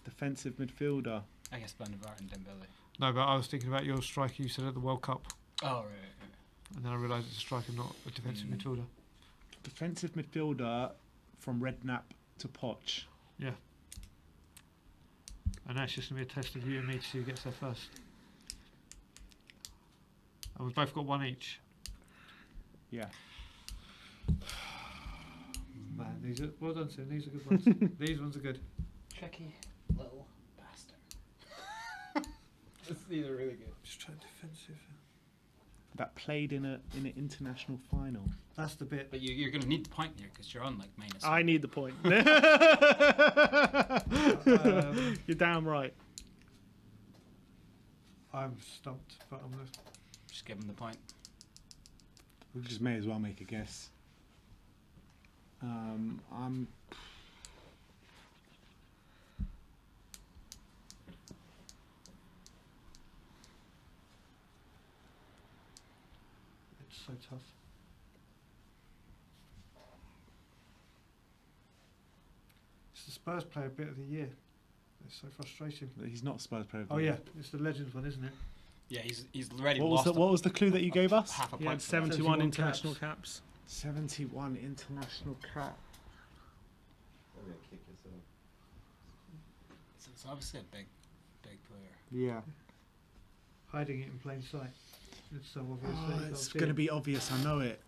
Defensive midfielder. I guess Van der Vaart and Dembele. No, but I was thinking about your striker you said at the World Cup, Oh, right. and then I realised it's a striker, not a defensive midfielder. Defensive midfielder from Redknapp to Poch. And that's just going to be a test of you and me to see who gets there first. And we've both got one each. Yeah. Man, these are well done, Tim. These are good ones. These ones are good. Tricky little bastard. These are really good. Just trying defensive. That played in an international final. That's the bit. But you're going to need the point here because you're on like minus. I need the point. You're damn right. I'm stumped, but I'm gonna. Just give him the point. We just may as well make a guess. I'm. It's so tough. It's the Spurs player bit of the year. It's so frustrating. He's not Spurs player. of the Oh year. yeah, it's the Legends one, isn't it? Yeah, he's already What was lost. what was the clue that you gave us? Half a He had point. for that. 71 71 international caps. 71 international cap. I'm gonna kick yourself. It's obviously a big player. Yeah. Hiding it in plain sight. It's so obvious. that Oh, you can't it's see going to it. be obvious. I know it.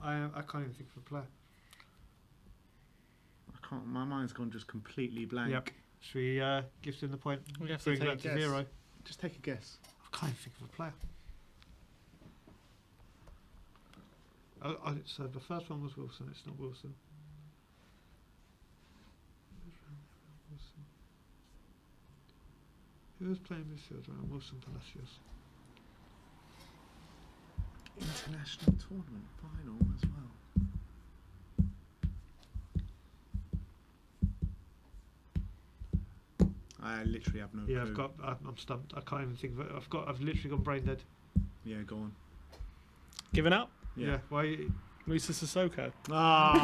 I can't even think of a player. I can't. My mind's gone just completely blank. Yep. Should we give him the point? We have to Bring take that a to guess. 0. Just take a guess. I can't even think of a player. So the first one was Wilson. It's not Wilson. Who was playing midfield around Wilson Palacios? International tournament final as well. I literally have no Yeah, clue. I'm stumped. I can't even think of it. I've literally gone brain dead. Yeah, go on. Giving up? Yeah. Why? Musa Sissoko. Ah,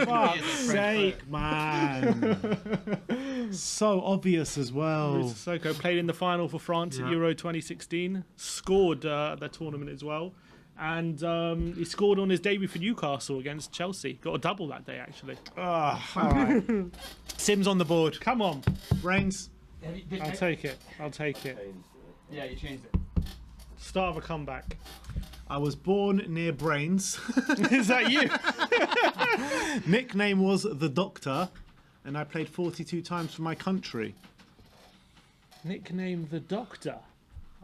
Fuck's sake, man. So obvious as well. Musa Sissoko played in the final for France at Yeah. Euro 2016. Scored at that tournament as well. And he scored on his debut for Newcastle against Chelsea. Got a double that day, actually. All right. Sims on the board. Come on. Brains. I'll take it. I'll take it. Changed it. Yeah, you changed it. Start of a comeback. I was born near Brains. Is that you? Nickname was the Doctor, and I played 42 times for my country. Nickname the Doctor.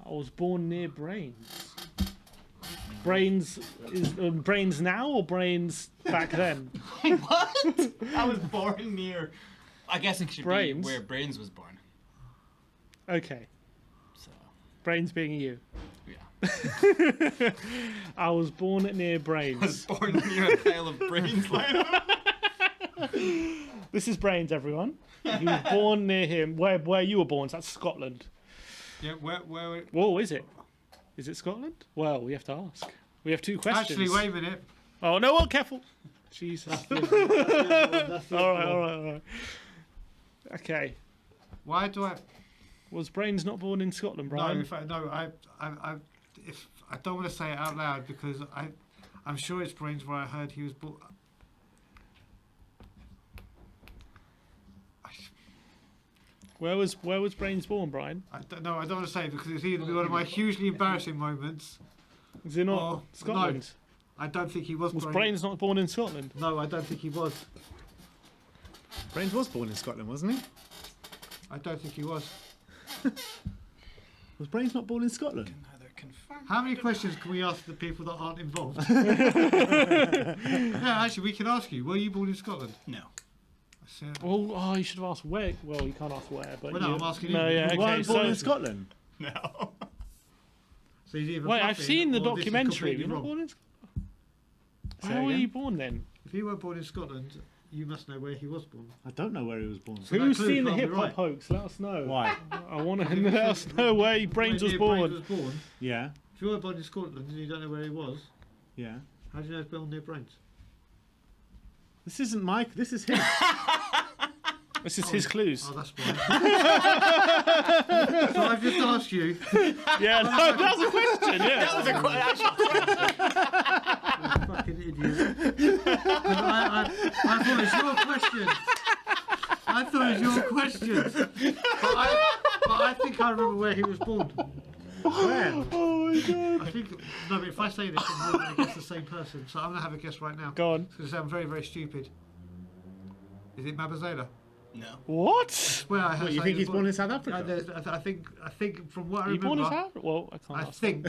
I was born near Brains. Brains is Brains now or Brains back then? What? I was born near. I guess it should Brains? be where Brains was born. Okay, So, Brains being you. yeah. I was born near I was Brains. born near a pile of brains lying around. This is Brains, everyone. He was born near him. Where you were born? So that's Scotland. Yeah, where Whoa, is it? Is it Scotland? Well, we have to ask. We have 2 questions. actually, wait a minute. Oh no! Oh, careful. Jesus. That's all right. Okay. Why do I? Was Brains not born in Scotland, No, Brian? if I don't want to say it out loud because I'm sure it's Brains where I heard he was born. Where was Brains born, Brian? I don't know. I don't want to say it because it's either one of my hugely embarrassing moments. Is it not Oh, Scotland? I don't think he was. Was Brains not born in Scotland? No, I don't think he was. Brains was born in Scotland, wasn't he? I don't think he was. Was Brains not born in Scotland? Neither confirm. How many questions can we ask the people that aren't involved? Yeah, actually, we can ask you. Were you born in Scotland? No. I said, Well, oh, you should have asked where. Well, you can't ask where, but Well, no, you- I'm asking No, you. yeah, You Were okay. you born in So, Scotland? No. so he's either wait, I've bluffing seen the or this is documentary. completely You're not wrong. born in. Say How were again? you born then? If he weren't born in Scotland, you must know where he was born. I don't know where he was born. So that Who's clue seen the can't be hip hop right. hoax? Let us know. Why? I want to let us know where Brains was Where born. Brains was born. Yeah, If you weren't born in Scotland and you don't know where he was, yeah. how do you know he's born near Brains? This isn't Mike. This is him. This is his clues. Oh, that's why. So I've just asked you. Yeah, no, that's a question. Yeah. That was a Fucking idiot. I thought it was your question. I thought it was your question. But I think I remember where he was born. Where? Oh my god. I think. No, but if I say this, I'm going to guess the same person. So I'm going to have a guess right now. Go on. It's going to sound very, very stupid. Is it Mabazela? No. What? Well, I What, you think he's born in South Africa? I think from what I Are you remember. born in South? Well, I can't I ask. think.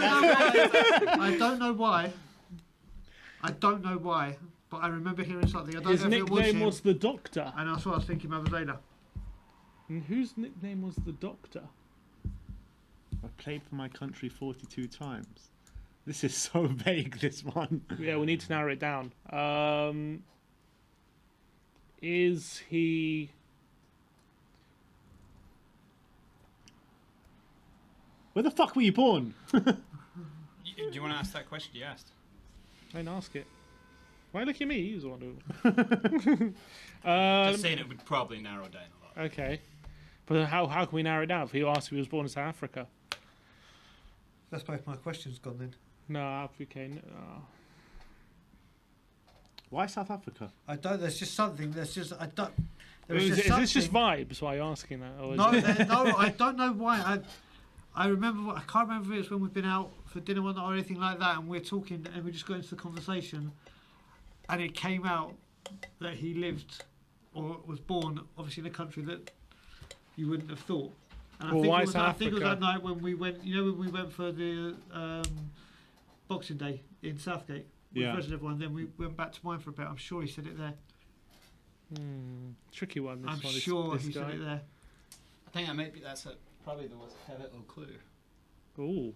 I don't know why. I don't know why, but I remember hearing something. I don't His know if it was nickname him. was the Doctor. And that's what I was thinking Mabazela. And whose nickname was the Doctor? I played for my country 42 times. This is so vague, this one. Yeah, we need to narrow it down. Is he? Where the fuck were you born? Do you want to ask that question you asked? I didn't ask it. Why look at me? He was the one doing it. Just saying it would probably narrow down a lot. Okay, but how can we narrow it down? If he asked if he was born in South Africa, That's both my questions gone then. no, Africa. No. Why South Africa? I don't. There's just something. There's just. I don't. Is this just vibes? Why are you asking that? Or is No, it- no. I don't know why. I remember. I can't remember if it's when we've been out for dinner one night or anything like that, and we're talking, and we just got into the conversation, and it came out that he lived or was born, obviously, in a country that you wouldn't have thought. And Well, why I think it was South that night when we went. You know, when we went for the Boxing Day in Southgate. With Yeah. President everyone, then we went back to mine for a bit. I'm sure he said it there. tricky one? This I'm one, sure this he guy. said it there. I think that's probably the most pivotal clue. Ooh.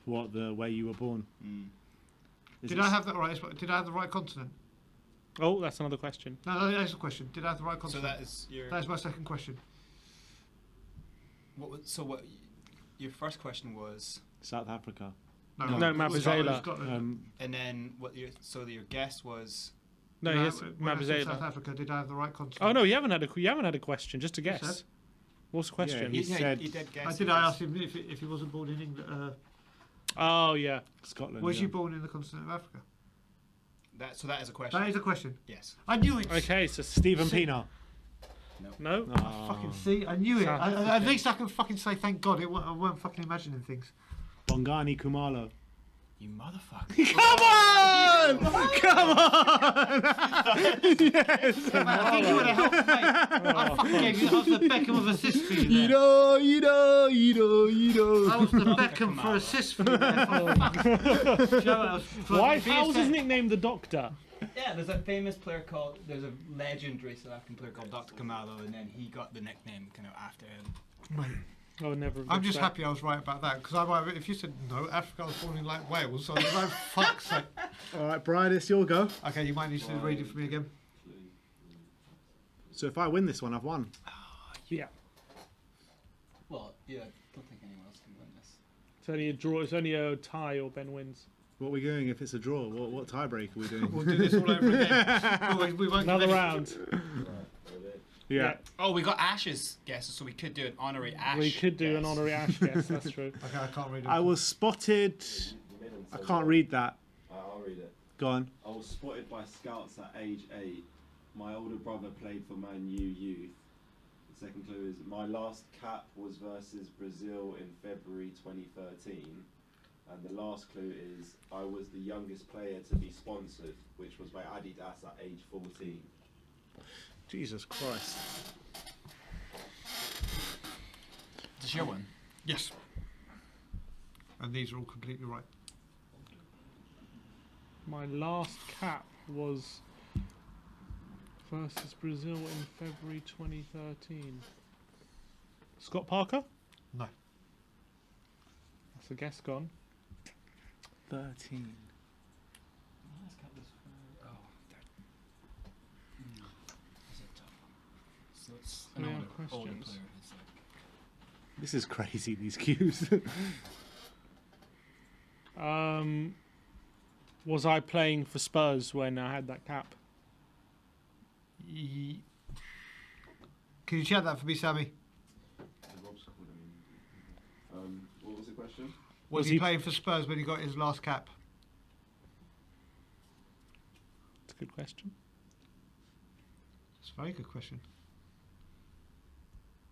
What, the way you were born? Is Did it I have that right? Did I have the right continent? Oh, that's another question. No, that's a question. Did I have the right So continent? that is your. That is my second question. What? Your first question was, South Africa? No, it was Mabazela. Scotland. and then your guess was. No, Did I- yes, when I said South Mabazela. Africa, did I have the right continent? Oh no, you haven't had a question. Just a Yes, guess. sir. What's the question? He said- you did guess. I did. it I was- asked him if he wasn't born in England. Oh yeah. Scotland. Was yeah. you born in the continent of Africa? So that is a question. That is a question. Yes. I knew it. Okay, so Stephen Pienaar. No. Oh. Fucking see, I knew it. South At African. least I can fucking say thank God. I weren't fucking imagining things. Bongani Kumalo. You motherfucker. Come on! Come on! Yes! Man, I think you would have helped, mate. I fucking gave you. I was the Beckham of assist for you there. I was the Beckham for assist for you there. For Joe, I was Why? for How was his VSA. nickname the Doctor? Yeah, there's a famous player called, there's a legendary South African player called Dr. Kamalo, and then he got the nickname kind of after him. Mate, I would never. I'm guessed just that. happy I was right about that because if you said no, Africa was born in like Wales, so there's no fuck's sake. All right, Brian, it's your go. Okay, you might need to read it for me again. So if I win this one, I've won. Yeah. Well, yeah, I don't think anyone else can win this. It's only a draw. It's only a tie or Ben wins. What are we doing if it's a draw? What tiebreak are we doing? We'll do this all over again. We won't Another give any- round. Yeah. Oh, we got Ash's guesses, so we could do an honorary Ash. We could do an guess. honorary Ash guess. That's true. Okay, I can't read it. I was spotted. I can't read that. I'll read it. Go on. I was spotted by scouts at age 8. My older brother played for Man U youth. The second clue is my last cap was versus Brazil in February 2013. And the last clue is I was the youngest player to be sponsored, which was by Adidas at age 14. Jesus Christ. Is this your one? Yes. And these are all completely right. My last cap was versus Brazil in February 2013. Scott Parker? No. That's a guess gone. 13. Last cap was for, Is it tough? So it's So we have older questions. player. It's like, This is crazy, these cues. Was I playing for Spurs when I had that cap? Can you check that for me, Sammy? What was the question? Was he playing for Spurs when he got his last cap? It's a good question. It's a very good question.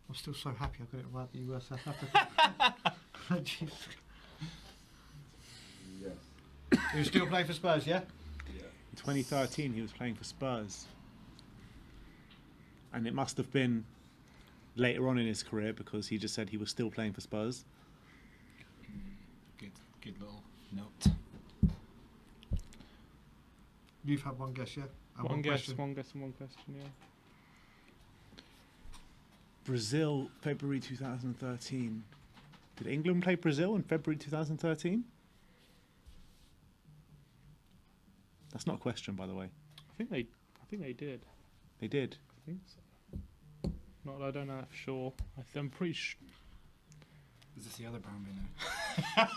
I'm still so happy I got it right that you were South Africa. Jesus. Yes. He was still playing for Spurs, yeah? Yeah. In 2013, he was playing for Spurs. And it must have been later on in his career because he just said he was still playing for Spurs. good little note. You've had one guess, yeah? And One guess, question. one guess, and one question. Yeah. Brazil, February 2013. Did England play Brazil in February 2013? That's not a question, by the way. I think they did. They did. I think so. Not. I don't know that for sure. I'm pretty sure. Is this the other Brownby now?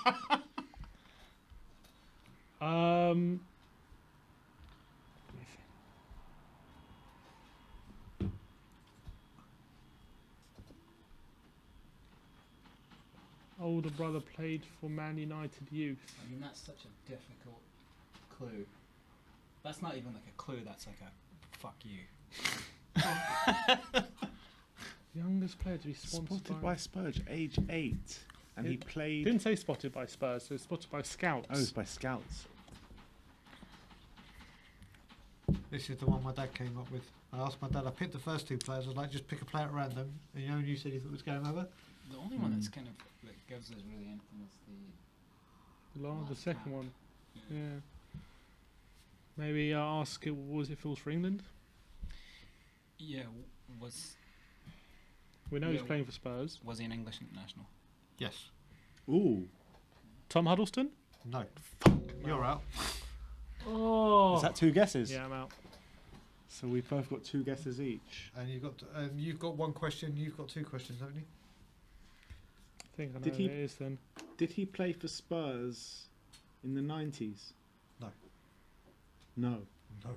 Let me think. Older brother played for Man United youth. I mean, that's such a difficult clue. That's not even like a clue, that's like a fuck you. Youngest player to be sponsored Spotted by Spurs, age 8. And he played... Didn't say spotted by Spurs, so spotted by scouts. Oh, it was by scouts. This is the one my dad came up with. I asked my dad, I picked the first two players, I was like, just pick a player at random. And you said you thought it was going over? The only one that's kind of like gives us really anything is The last second cap. one. Yeah. Maybe ask it was if it was for England. Yeah, was We know he's Yeah. playing for Spurs. he an English international? Yes. Ooh. Tom Huddleston? No. You're out. Oh. Is that 2 guesses? Yeah, I'm out. So we've both got 2 guesses each. And you've got one question, you've got 2 questions, haven't you? I think I know Did who he- it is then. Did he play for Spurs in the 90s? No. No. No.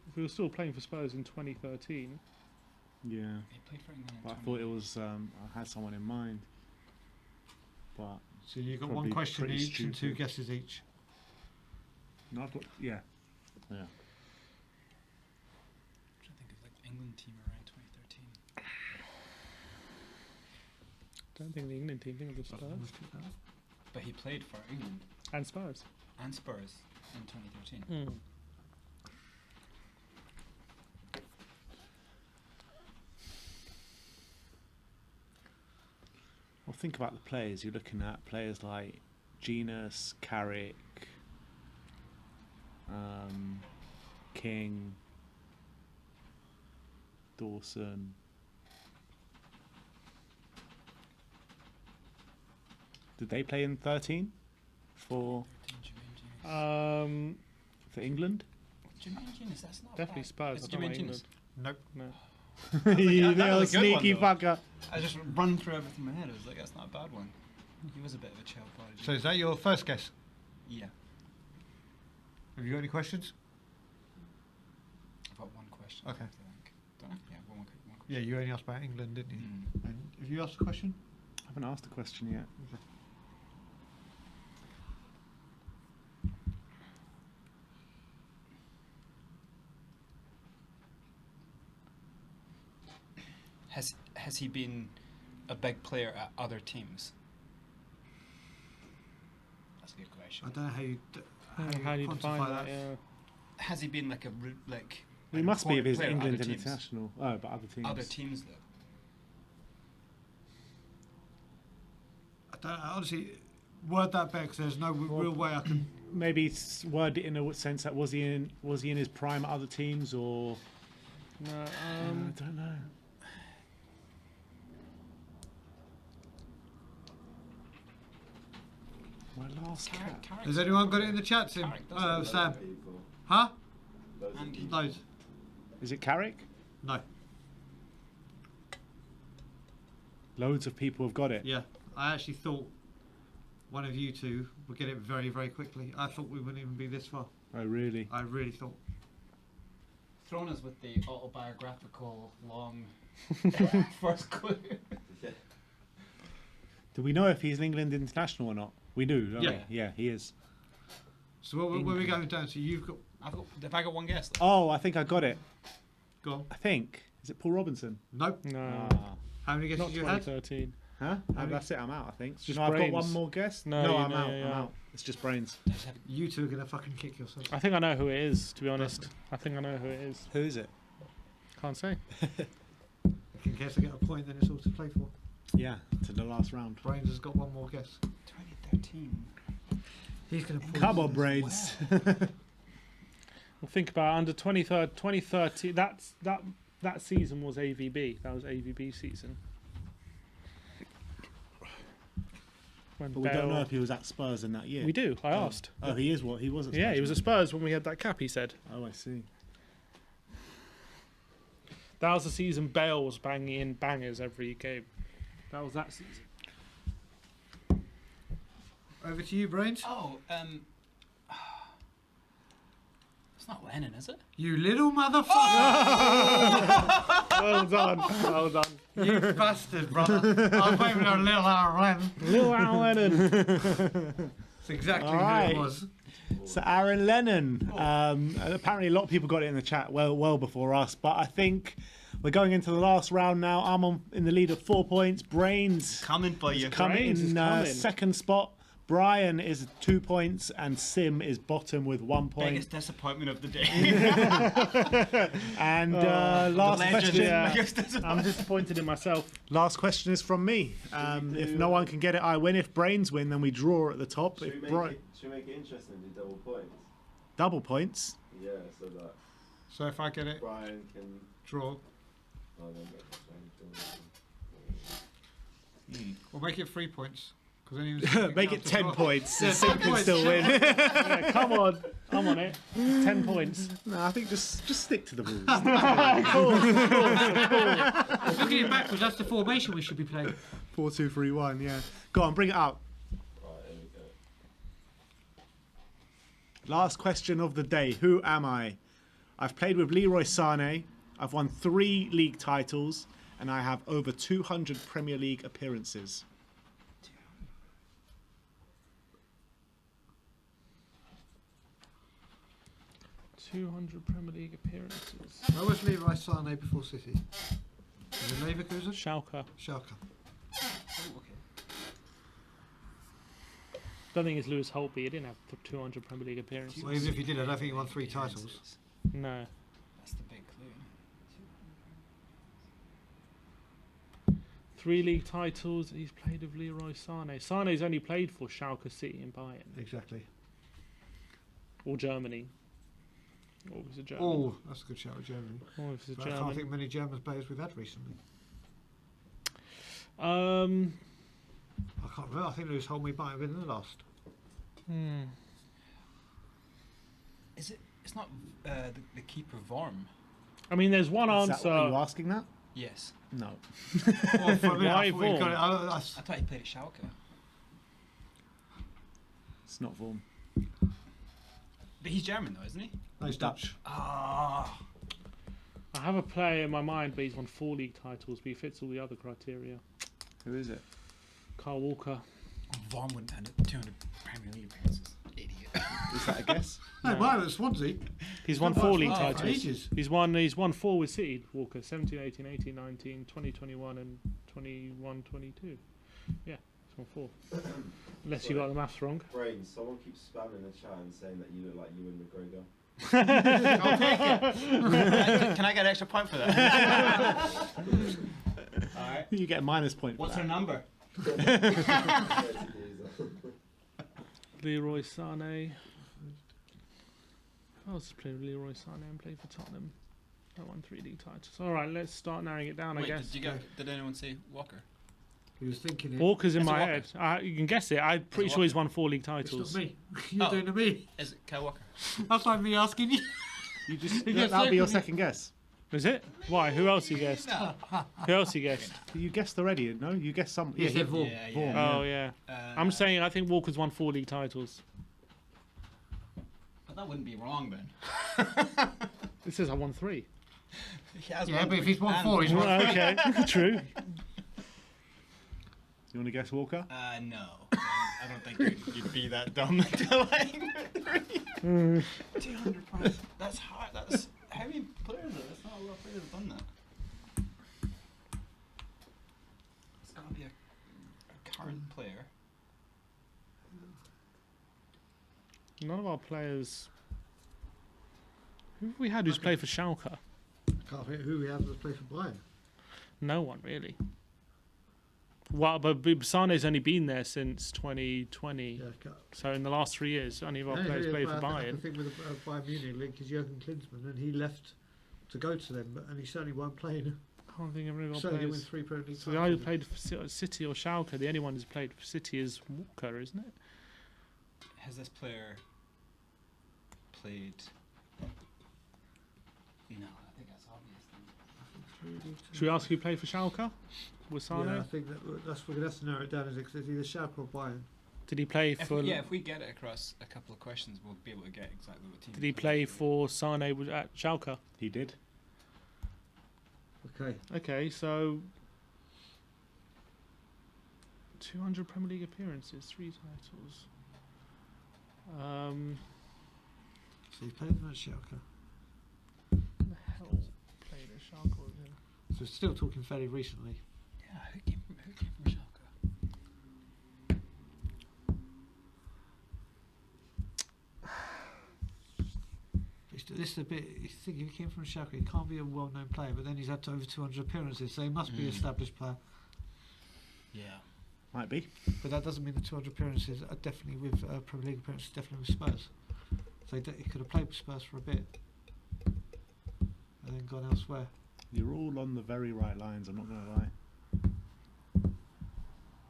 If he was still playing for Spurs in 2013, Yeah. He played for England in But I thought it was... I had someone in mind. But... So you've got Probably one question pretty each and 2 stupid. guesses each. No, I've got... Yeah. Yeah. team around 2013? Don't think the England team. Think of the Spurs But he played for England and Spurs. and Spurs in 2013. Well, think about the players. You're looking at players like Genus, Carrick, King, Dawson. Did they play in 13 for England? Jermaine Genius, that's not Definitely bad. Spurs. It's I don't know Jermaine Genius. England. Nope. No. You that little was a good one, sneaky though. fucker. I just run through everything in my head. I was like, that's not a bad one. He was a bit of a child prodigy. So is that your first guess? Yeah, Have you got any questions? I've got one question. Okay. I think. Don't I? Yeah, one question. Yeah, you only asked about England, didn't you? Mm. And have you asked a question? I haven't asked a question yet. Has he been a big player at other teams? That's a good question. I don't know how you How do you define quantify that? Yeah. Has he been like a He must be if he's important player at England other teams? international. Oh, but other teams. Other teams though. I don't honestly word that back because there's no real way I can. Maybe word it in a sense that was he in his prime at other teams or No. I don't know. My last cap. Has anyone got it in the chat, Tim? Carrick does Sam? People. Huh? Loads of Andy. people. Loads. Is it Carrick? No. Loads of people have got it. Yeah. I actually thought one of you two would get it very, very quickly. I thought we wouldn't even be this far. Oh, really? I really thought. Thrown us with the autobiographical long first clue. Yeah. Do we know if he's an England international or not? We do, don't Yeah. we? Yeah, he is. So what are we going down to? You've got. Have I got one guess? Oh, I think I got it. Go on. I think. Is it Paul Robinson? Nope. No. Ah. How many guesses Not you had? 2013. Huh? many- That's it, I'm out, I think. Just No, I've got brains. one more guess? No, I'm no, out. you're I'm out. out. It's just brains. You two are going to fucking kick yourself. I think I know who it is. To be honest, I think I know who it is. Who is it? Can't say. In case I get a point, then it's all to play for. Yeah, to the last round. Brains has got one more guess. 2013. He's going to. Come on, brains. Well, think about under 2013. That season was AVB. That was AVB season. When But we don't know Bale- if he was at Spurs in that year. We do. I asked. Oh, he is what? He was at Spurs. Yeah, he was at wasn't Spurs when we had that cap. He said Oh, I see. that was the season Bale was banging in bangers every game. That was that season. Over to you, Brains. Oh, it's not Lennon, is it? You little motherfucker! Well done. Well done. You bastard, brother. I was waving a little Aaron. Lil Al Lennon. That's exactly who Alright. it was. So Aaron Lennon. Apparently, a lot of people got it in the chat well before us. But I think we're going into the last round now. I'm in the lead of 4 points. Brains Coming for you. coming Brains is in coming. second spot. Brian is 2 points, and Sim is bottom with 1 point. Biggest disappointment of the day. And last Legend. question. Yeah. Biggest disappointment. I'm disappointed in myself. Last question is from me. If no one can get it, I win. If Brains win, then we draw at the top. Should If we Bri- make it interesting? Do double points. double points. Yeah, so that So if I get it, Brian can. draw. Oh, then get the same We'll make it 3 points. Because then he was Make it 10 points. Yeah, Sim 10 can points. still win. Yeah, come on. I'm on it. 10 points. No, I think just stick to the rules. Looking at it backwards, that's the formation we should be playing. 4-2-3-1. Yeah. Go on, bring it out. Right, here we go. Last question of the day. Who am I? I've played with Leroy Sané. I've won 3 league titles, and I have over 200 Premier League appearances. 200 Premier League appearances. Where was Leroy Sané before City? Was it Leverkusen? Schalke. Schalke. Don't think it's Lewis Holtby. He didn't have 200 Premier League appearances. Well, even if he did, I don't think he won 3 titles. No. That's the big clue. 3 league titles. He's played with Leroy Sané. Sané's only played for Schalke, City, and Bayern, Exactly. or Germany. Or was it German? Oh, that's a good shout with Germany. Or was it But I can't German? think many German players we've had recently. Um. I can't remember. I think Lewis Holtby might have been the last. Is it? It's not the keeper Vorm. I mean, there's one Are you answer. asking that? Yes. No. Well, for me, Why I thought he got it. Vorm? I thought he played at Schalke. It's not Vorm. But he's German though, isn't he? No, he's Dutch. Ah. I have a player in my mind, but he's won 4 league titles, but he fits all the other criteria. Who is it? Carl Walker. Vorm wouldn't have 200 Premier League appearances. Idiot. Is that a guess? No, No. mine was Swansea. He's won Done 4 well league for titles. ages. He's won 4 with City, Walker. 17, 18, 18, 19, 20, 21 and 21, 22. Yeah, he's won 4. Unless you got the maths wrong. Brain, someone keeps spamming the chat and saying that you look like Ewan McGregor. I'll take it. Can I get an extra point for that? Alright. You get a minus point for What's that. her number? Leroy Sané. Who else has played with Leroy Sané and played for Tottenham? I won 3 league titles. Alright, let's start narrowing it down, I Wait, guess. did anyone say Walker? He was thinking it. Walker's in Is it my Walker? head. You can guess it. I'm pretty it sure he's won 4 league It's titles. not me. You're Oh. doing to me. Is it Kyle Walker? That's like me asking you. You just You let get that be your second. second guess. Is it? Why? Who else you guessed? Who else you guessed? You guessed already, no? You guessed some. He said Vorm. Yeah, Vorm. yeah. Oh, yeah. I'm saying I think Walker's won 4 league titles. But that wouldn't be wrong then. It says I won 3. He has Yeah, won but if he's won and- 4, he's won. Okay, true. You want to guess Walker? No. I don't think you'd be that dumb to like 200 points. That's hard. That's how many players are there? That's not a lot of players have done that. It's gotta be a current player. None of our players. Who have we had who's played for Schalke? Can't think who we had was play for Bayern. No one really. Well, but Sané's only been there since 2020. Yeah, can't. So in the last 3 years, only of our The only players thing played for about- I Bayern. think with Bayern Munich link is Jurgen Klinsmann, and he left to go to them, and he certainly won't play. I can't think of any of our Certainly win players. 3 Premier League So the guy who titles. played for City or Schalke, the only one who's played for City is Walker, isn't it? Has this player played? No, I think that's obvious. Then. Should we ask who played for Schalke? With Yeah, I Sané? think that's we're gonna have to narrow it down. Is it's either Schalke or Bayern. Did he play If for? if we get it across a couple of questions, we'll be able to get exactly what team. Did he play for Sané at Schalke? He did. Okay. Okay, so 200 Premier League appearances, 3 titles. So he played for Schalke. Who the hell played at Schalke with him? So we're still talking fairly recently. Yeah, who came from Schalke? This is a bit. You think if he came from Schalke, he can't be a well-known player, but then he's had over 200 appearances, so he must be an established player. Yeah. Might be. But that doesn't mean the 200 appearances are definitely with Premier League appearances, definitely with Spurs. So he could have played with Spurs for a bit, and then gone elsewhere. You're all on the very right lines, I'm not going to lie.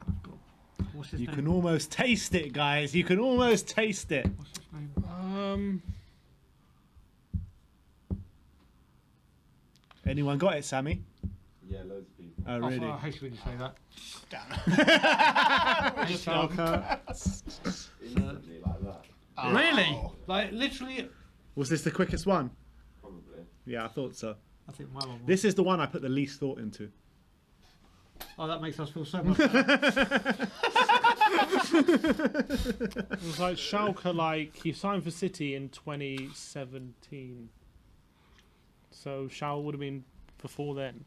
I've got. What's his You name? can almost taste it, guys. You can almost taste it. What's his name? Anyone got it, Sammy? Yeah, loads of people. Oh, really? I hate when you say that. Schalke. Instantly like that. Really? Like literally? Was this the quickest one? Probably. Yeah, I thought so. I think my one. Was. This is the one I put the least thought into. Oh, that makes us feel so much better. It was like Schalke, like he signed for City in 2017. So Schalke would have been before then.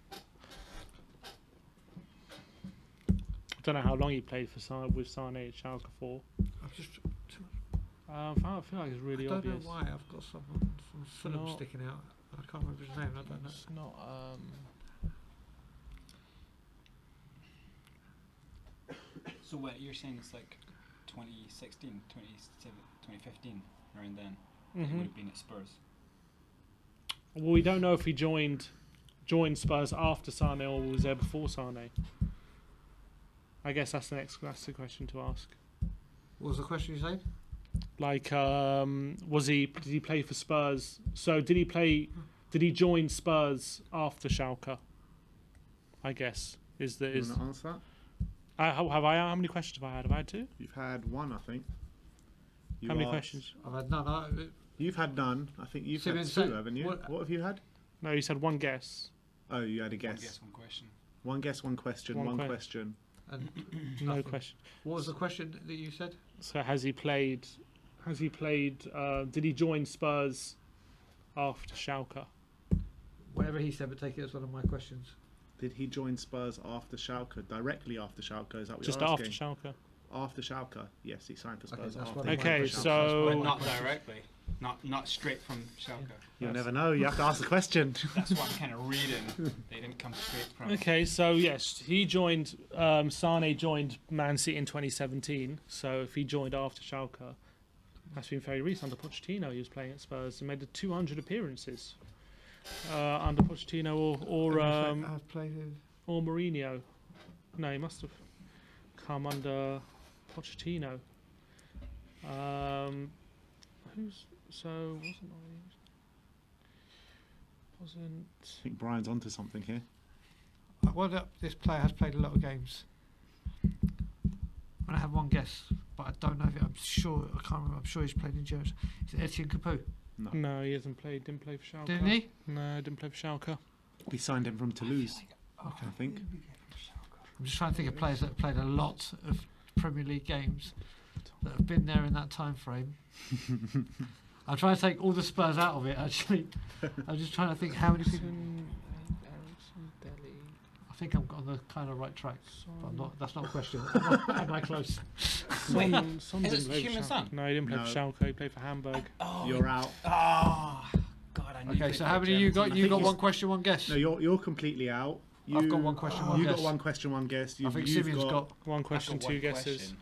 I don't know how long he played for with Sane at Schalke for. I've just. I feel like it's really I don't obvious. know why I've got someone from Fulham not- sticking out. I can't remember his name. I don't know. It's not. So what you're saying is like 2016, 2015, around then. He Mhm. would have been at Spurs. Well, we don't know if he joined Spurs after Sane or was there before Sane. I guess that's the question to ask. What was the question you said? Like, did he play for Spurs? So did he join Spurs after Schalke? I guess is the You is. want to answer that? How many questions have I had? Have I had two? You've had one, I think. You How many asked- questions? I've had none. You've had none. I think you've had Simmons, two, so haven't you? what- What have you had? No, you said one guess. Oh, you had a One guess. guess, one question. One guess, one question, One one que- question. And No nothing. question. What was the question that you said? So has he played? Did he join Spurs after Schalke? Whatever he said, but take it as one of my questions. Did he join Spurs after Schalke? Directly after Schalke? Is that what Just you're after asking? Schalke. After Schalke, yes, he signed for Okay, Spurs that's after. one of my Okay, questions. so- But not directly. Not straight from Schalke. You'll never know. You have to ask the question. That's what I'm kind of reading. They didn't come straight from. Okay, so yes, he joined. Sane joined Man City in 2017. So if he joined after Schalke, that's been very recent. Under Pochettino, he was playing at Spurs and made the 200 appearances under Pochettino I've played with. or Mourinho. No, he must have come under Pochettino. Wasn't. I think Brian's onto something here. Well, this player has played a lot of games. I have one guess, but I don't know if I'm sure. I can't remember. I'm sure he's played in Germany. Is it Etienne Capoue? No. No, he hasn't played. Didn't play for Schalke. Didn't he? No, didn't play for Schalke. We signed him from Toulouse, Okay. I think. I'm just trying to think of players that have played a lot of Premier League games that have been there in that time frame. I'm trying to take all the Spurs out of it. Actually, I'm just trying to think how many people. Ericsson, Dele, I think I'm on the kind of right track, but I'm not. That's not a question. Am I close? Son Is didn't it play for Human Schalke. Son? No, he didn't play No. for Schalke. He played for Hamburg. Oh, You're out. Oh, God, I knew Okay, they so played how many you got? German You team. got one question, one guess. No, you're completely out. I've got one question, one You guess. got one question, one guess. I think you've Simeon's got. One I've question, got two one guesses. question.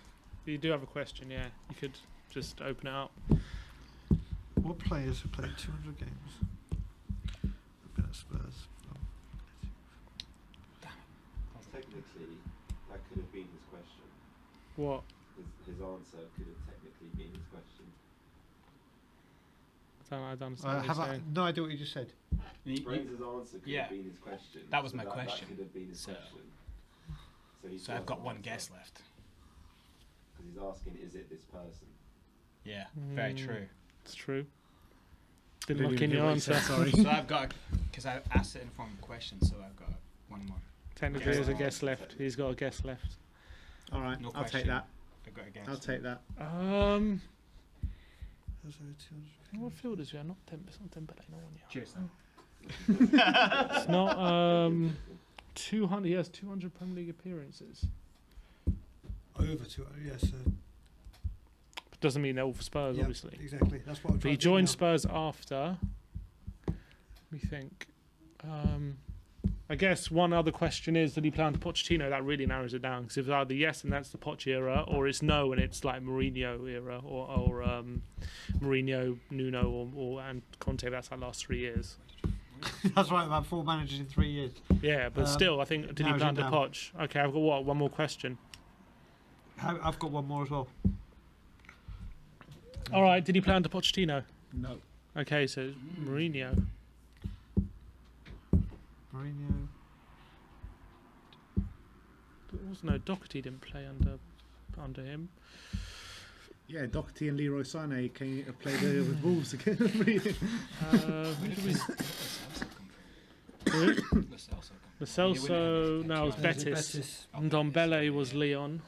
You do have a question, yeah. You could just open it up. What players have played 200 games? I've been at Spurs. Technically, that could have been his question. What? His answer could have technically been his question. I don't understand I what have you're saying. no idea what you just said. Brains' answer could yeah. have been his question. That was my That question. could have been his So- question. He So I've still got has one an guess answer. left. Because he's asking, is it this person? Yeah, very Mm. true. It's true. Didn't Didn't look even in hear your what he answer. said, sorry. So I've got, because I asked it in form of a question, so I've got one more. Technically, Guess there's a left. guess left. He's got a guess left. All right, No I'll take question. that. I've got a guess. I'll take that. What field is it? Not Dembele, no one yet. Cheers. Then. It's not 200. He has 200 Premier League appearances. Over 200, yes. But doesn't mean they're all for Spurs, Yeah, obviously. Exactly. That's what I'm But trying he to do joined now. Spurs after. Let me think. I guess one other question is, did he play under Pochettino? That really narrows it down. Because if it's either yes and that's the Poch era, or it's no and it's like Mourinho era, or Mourinho, Nuno, or and Conte. That's our last 3 years. That's right, about 4 managers in 3 years. Yeah, but still, I think did he narrows play it under down. Poch? Okay, I've got what? One more question. I've got one more as well. All right, did he play under Pochettino? No. Okay, so Mourinho. Mourinho. There was no Doherty didn't play under him. Yeah, Doherty and Leroy Sané played with Wolves again. Who did we? Who? Lo Celso, no, it was Betis. Betis. And Ndombele was Leon.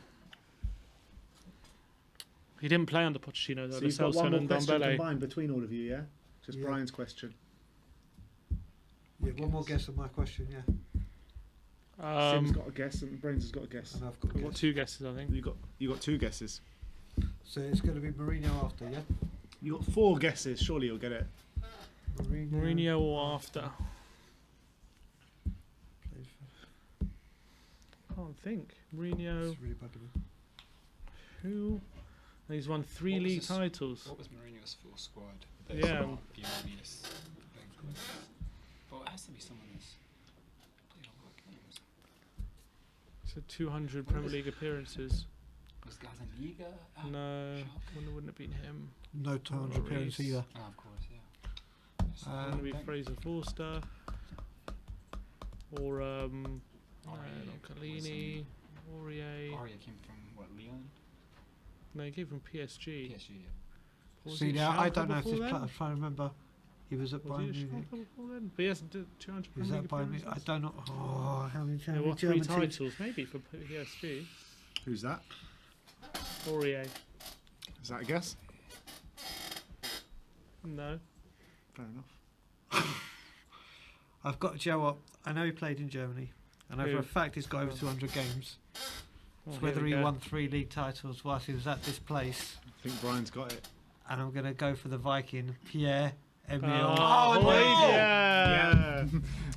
He didn't play under Pochettino though. So Lo you've got Celso one more and question Ndombele. combined between all of you, yeah? Just Yeah. Brian's question. Yeah, one more guess on my question, yeah. Sim's got a guess and Brains has got a guess. And I've got We've got guess. 2 guesses, I think. You got 2 guesses. So it's going to be Mourinho after, yeah? You got 4 guesses. Surely you'll get it. Mourinho or after? Played for- Can't think. Mourinho. It's really bugging me. Who? He's won 3 What was league his- titles. What was Mourinho's full squad? Yeah. Pioniers. But it has to be someone who's played a lot of games. So 200 Premier League appearances. Was Gazaniga? No, wouldn't have been him. No 200 appearance Reece. either. Oh, of course, yeah. Wouldn't be Fraser Forster. Or not Collini. Aurier. Aria came from what, Leon? No, he came from PSG. PSG, yeah. Was See, he now Schalke I don't know if before this then? player, I'm trying to remember. He was at Was Bayern he at Munich. Schalke before then? But he has 200 Is Premier that League Bayern Munich? I appearances. don't know. Oh, how many There were 3 German teams? titles, maybe, for PSG. Who's that? Aurier. Is that a guess? No. Fair enough. I've got Joe up. I know he played in Germany. I know Who? for a fact he's got over 200 games. Oh, It's here whether we he go. won 3 league titles whilst he was at this place. I think Brian's got it. And I'm going to go for the Viking, Pierre-Emile. Oh, no! yeah.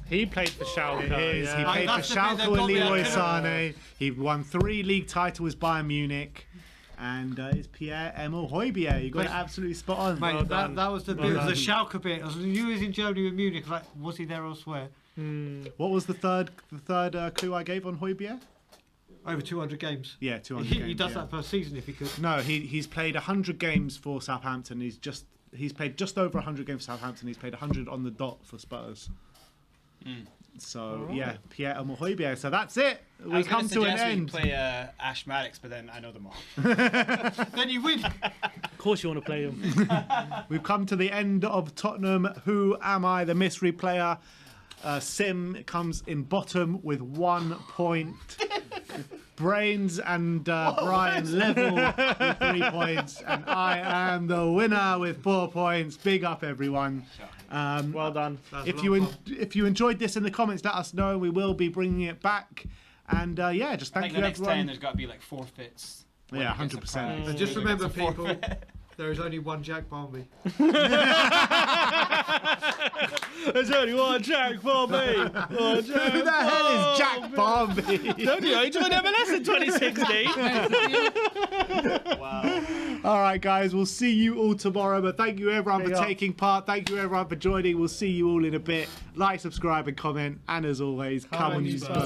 He played for Schalke. It is. He yeah. played for that's the bit that Schalke and got me. I Leroy couldn't- Sané. He won 3 league titles with Bayern Munich. And it's Pierre-Emile Højbjerg. You got Mate- it absolutely spot on. Mate, Well that, done. that was the Well bit, done. the Schalke bit. I was, you was in Germany with Munich. Like, was he there elsewhere? What was the third clue I gave on Højbjerg? Over 200 games. Yeah, 200 He, games. he does yeah. that per season if he could. No, he's played 100 games for Southampton. He's played just over 100 games for Southampton. He's played 100 on the dot for Spurs. So Alright. yeah, Pierre-Emile Højbjerg. So that's it. I We was gonna come to an suggest we end. play Ash Maddox, but then I know them all. Then you win. Of course you want to play him. We've come to the end of Tottenham. Who am I? The mystery player. Sim comes in bottom with 1 point. Brains and Brian level with 3 points, and I am the winner with 4 points. Big up, everyone. Well done. If you enjoyed this in the comments, let us know. We will be bringing it back. And yeah, just I thank think you, the next 10 everyone. there's got to be like forfeits. Yeah, When it gets a 100%. prize, And just when it remember, gets a people, forfeit. there is only one Jack Barnby. There's only one Jack for me. Who the hell is Jack Barnby? Don't you? He joined MLS in 2016. All right, guys, we'll see you all tomorrow. But thank you, everyone, Big for up. taking part. Thank you, everyone, for joining. We'll see you all in a bit. Like, subscribe, and comment. And as always, come on, you Spurs.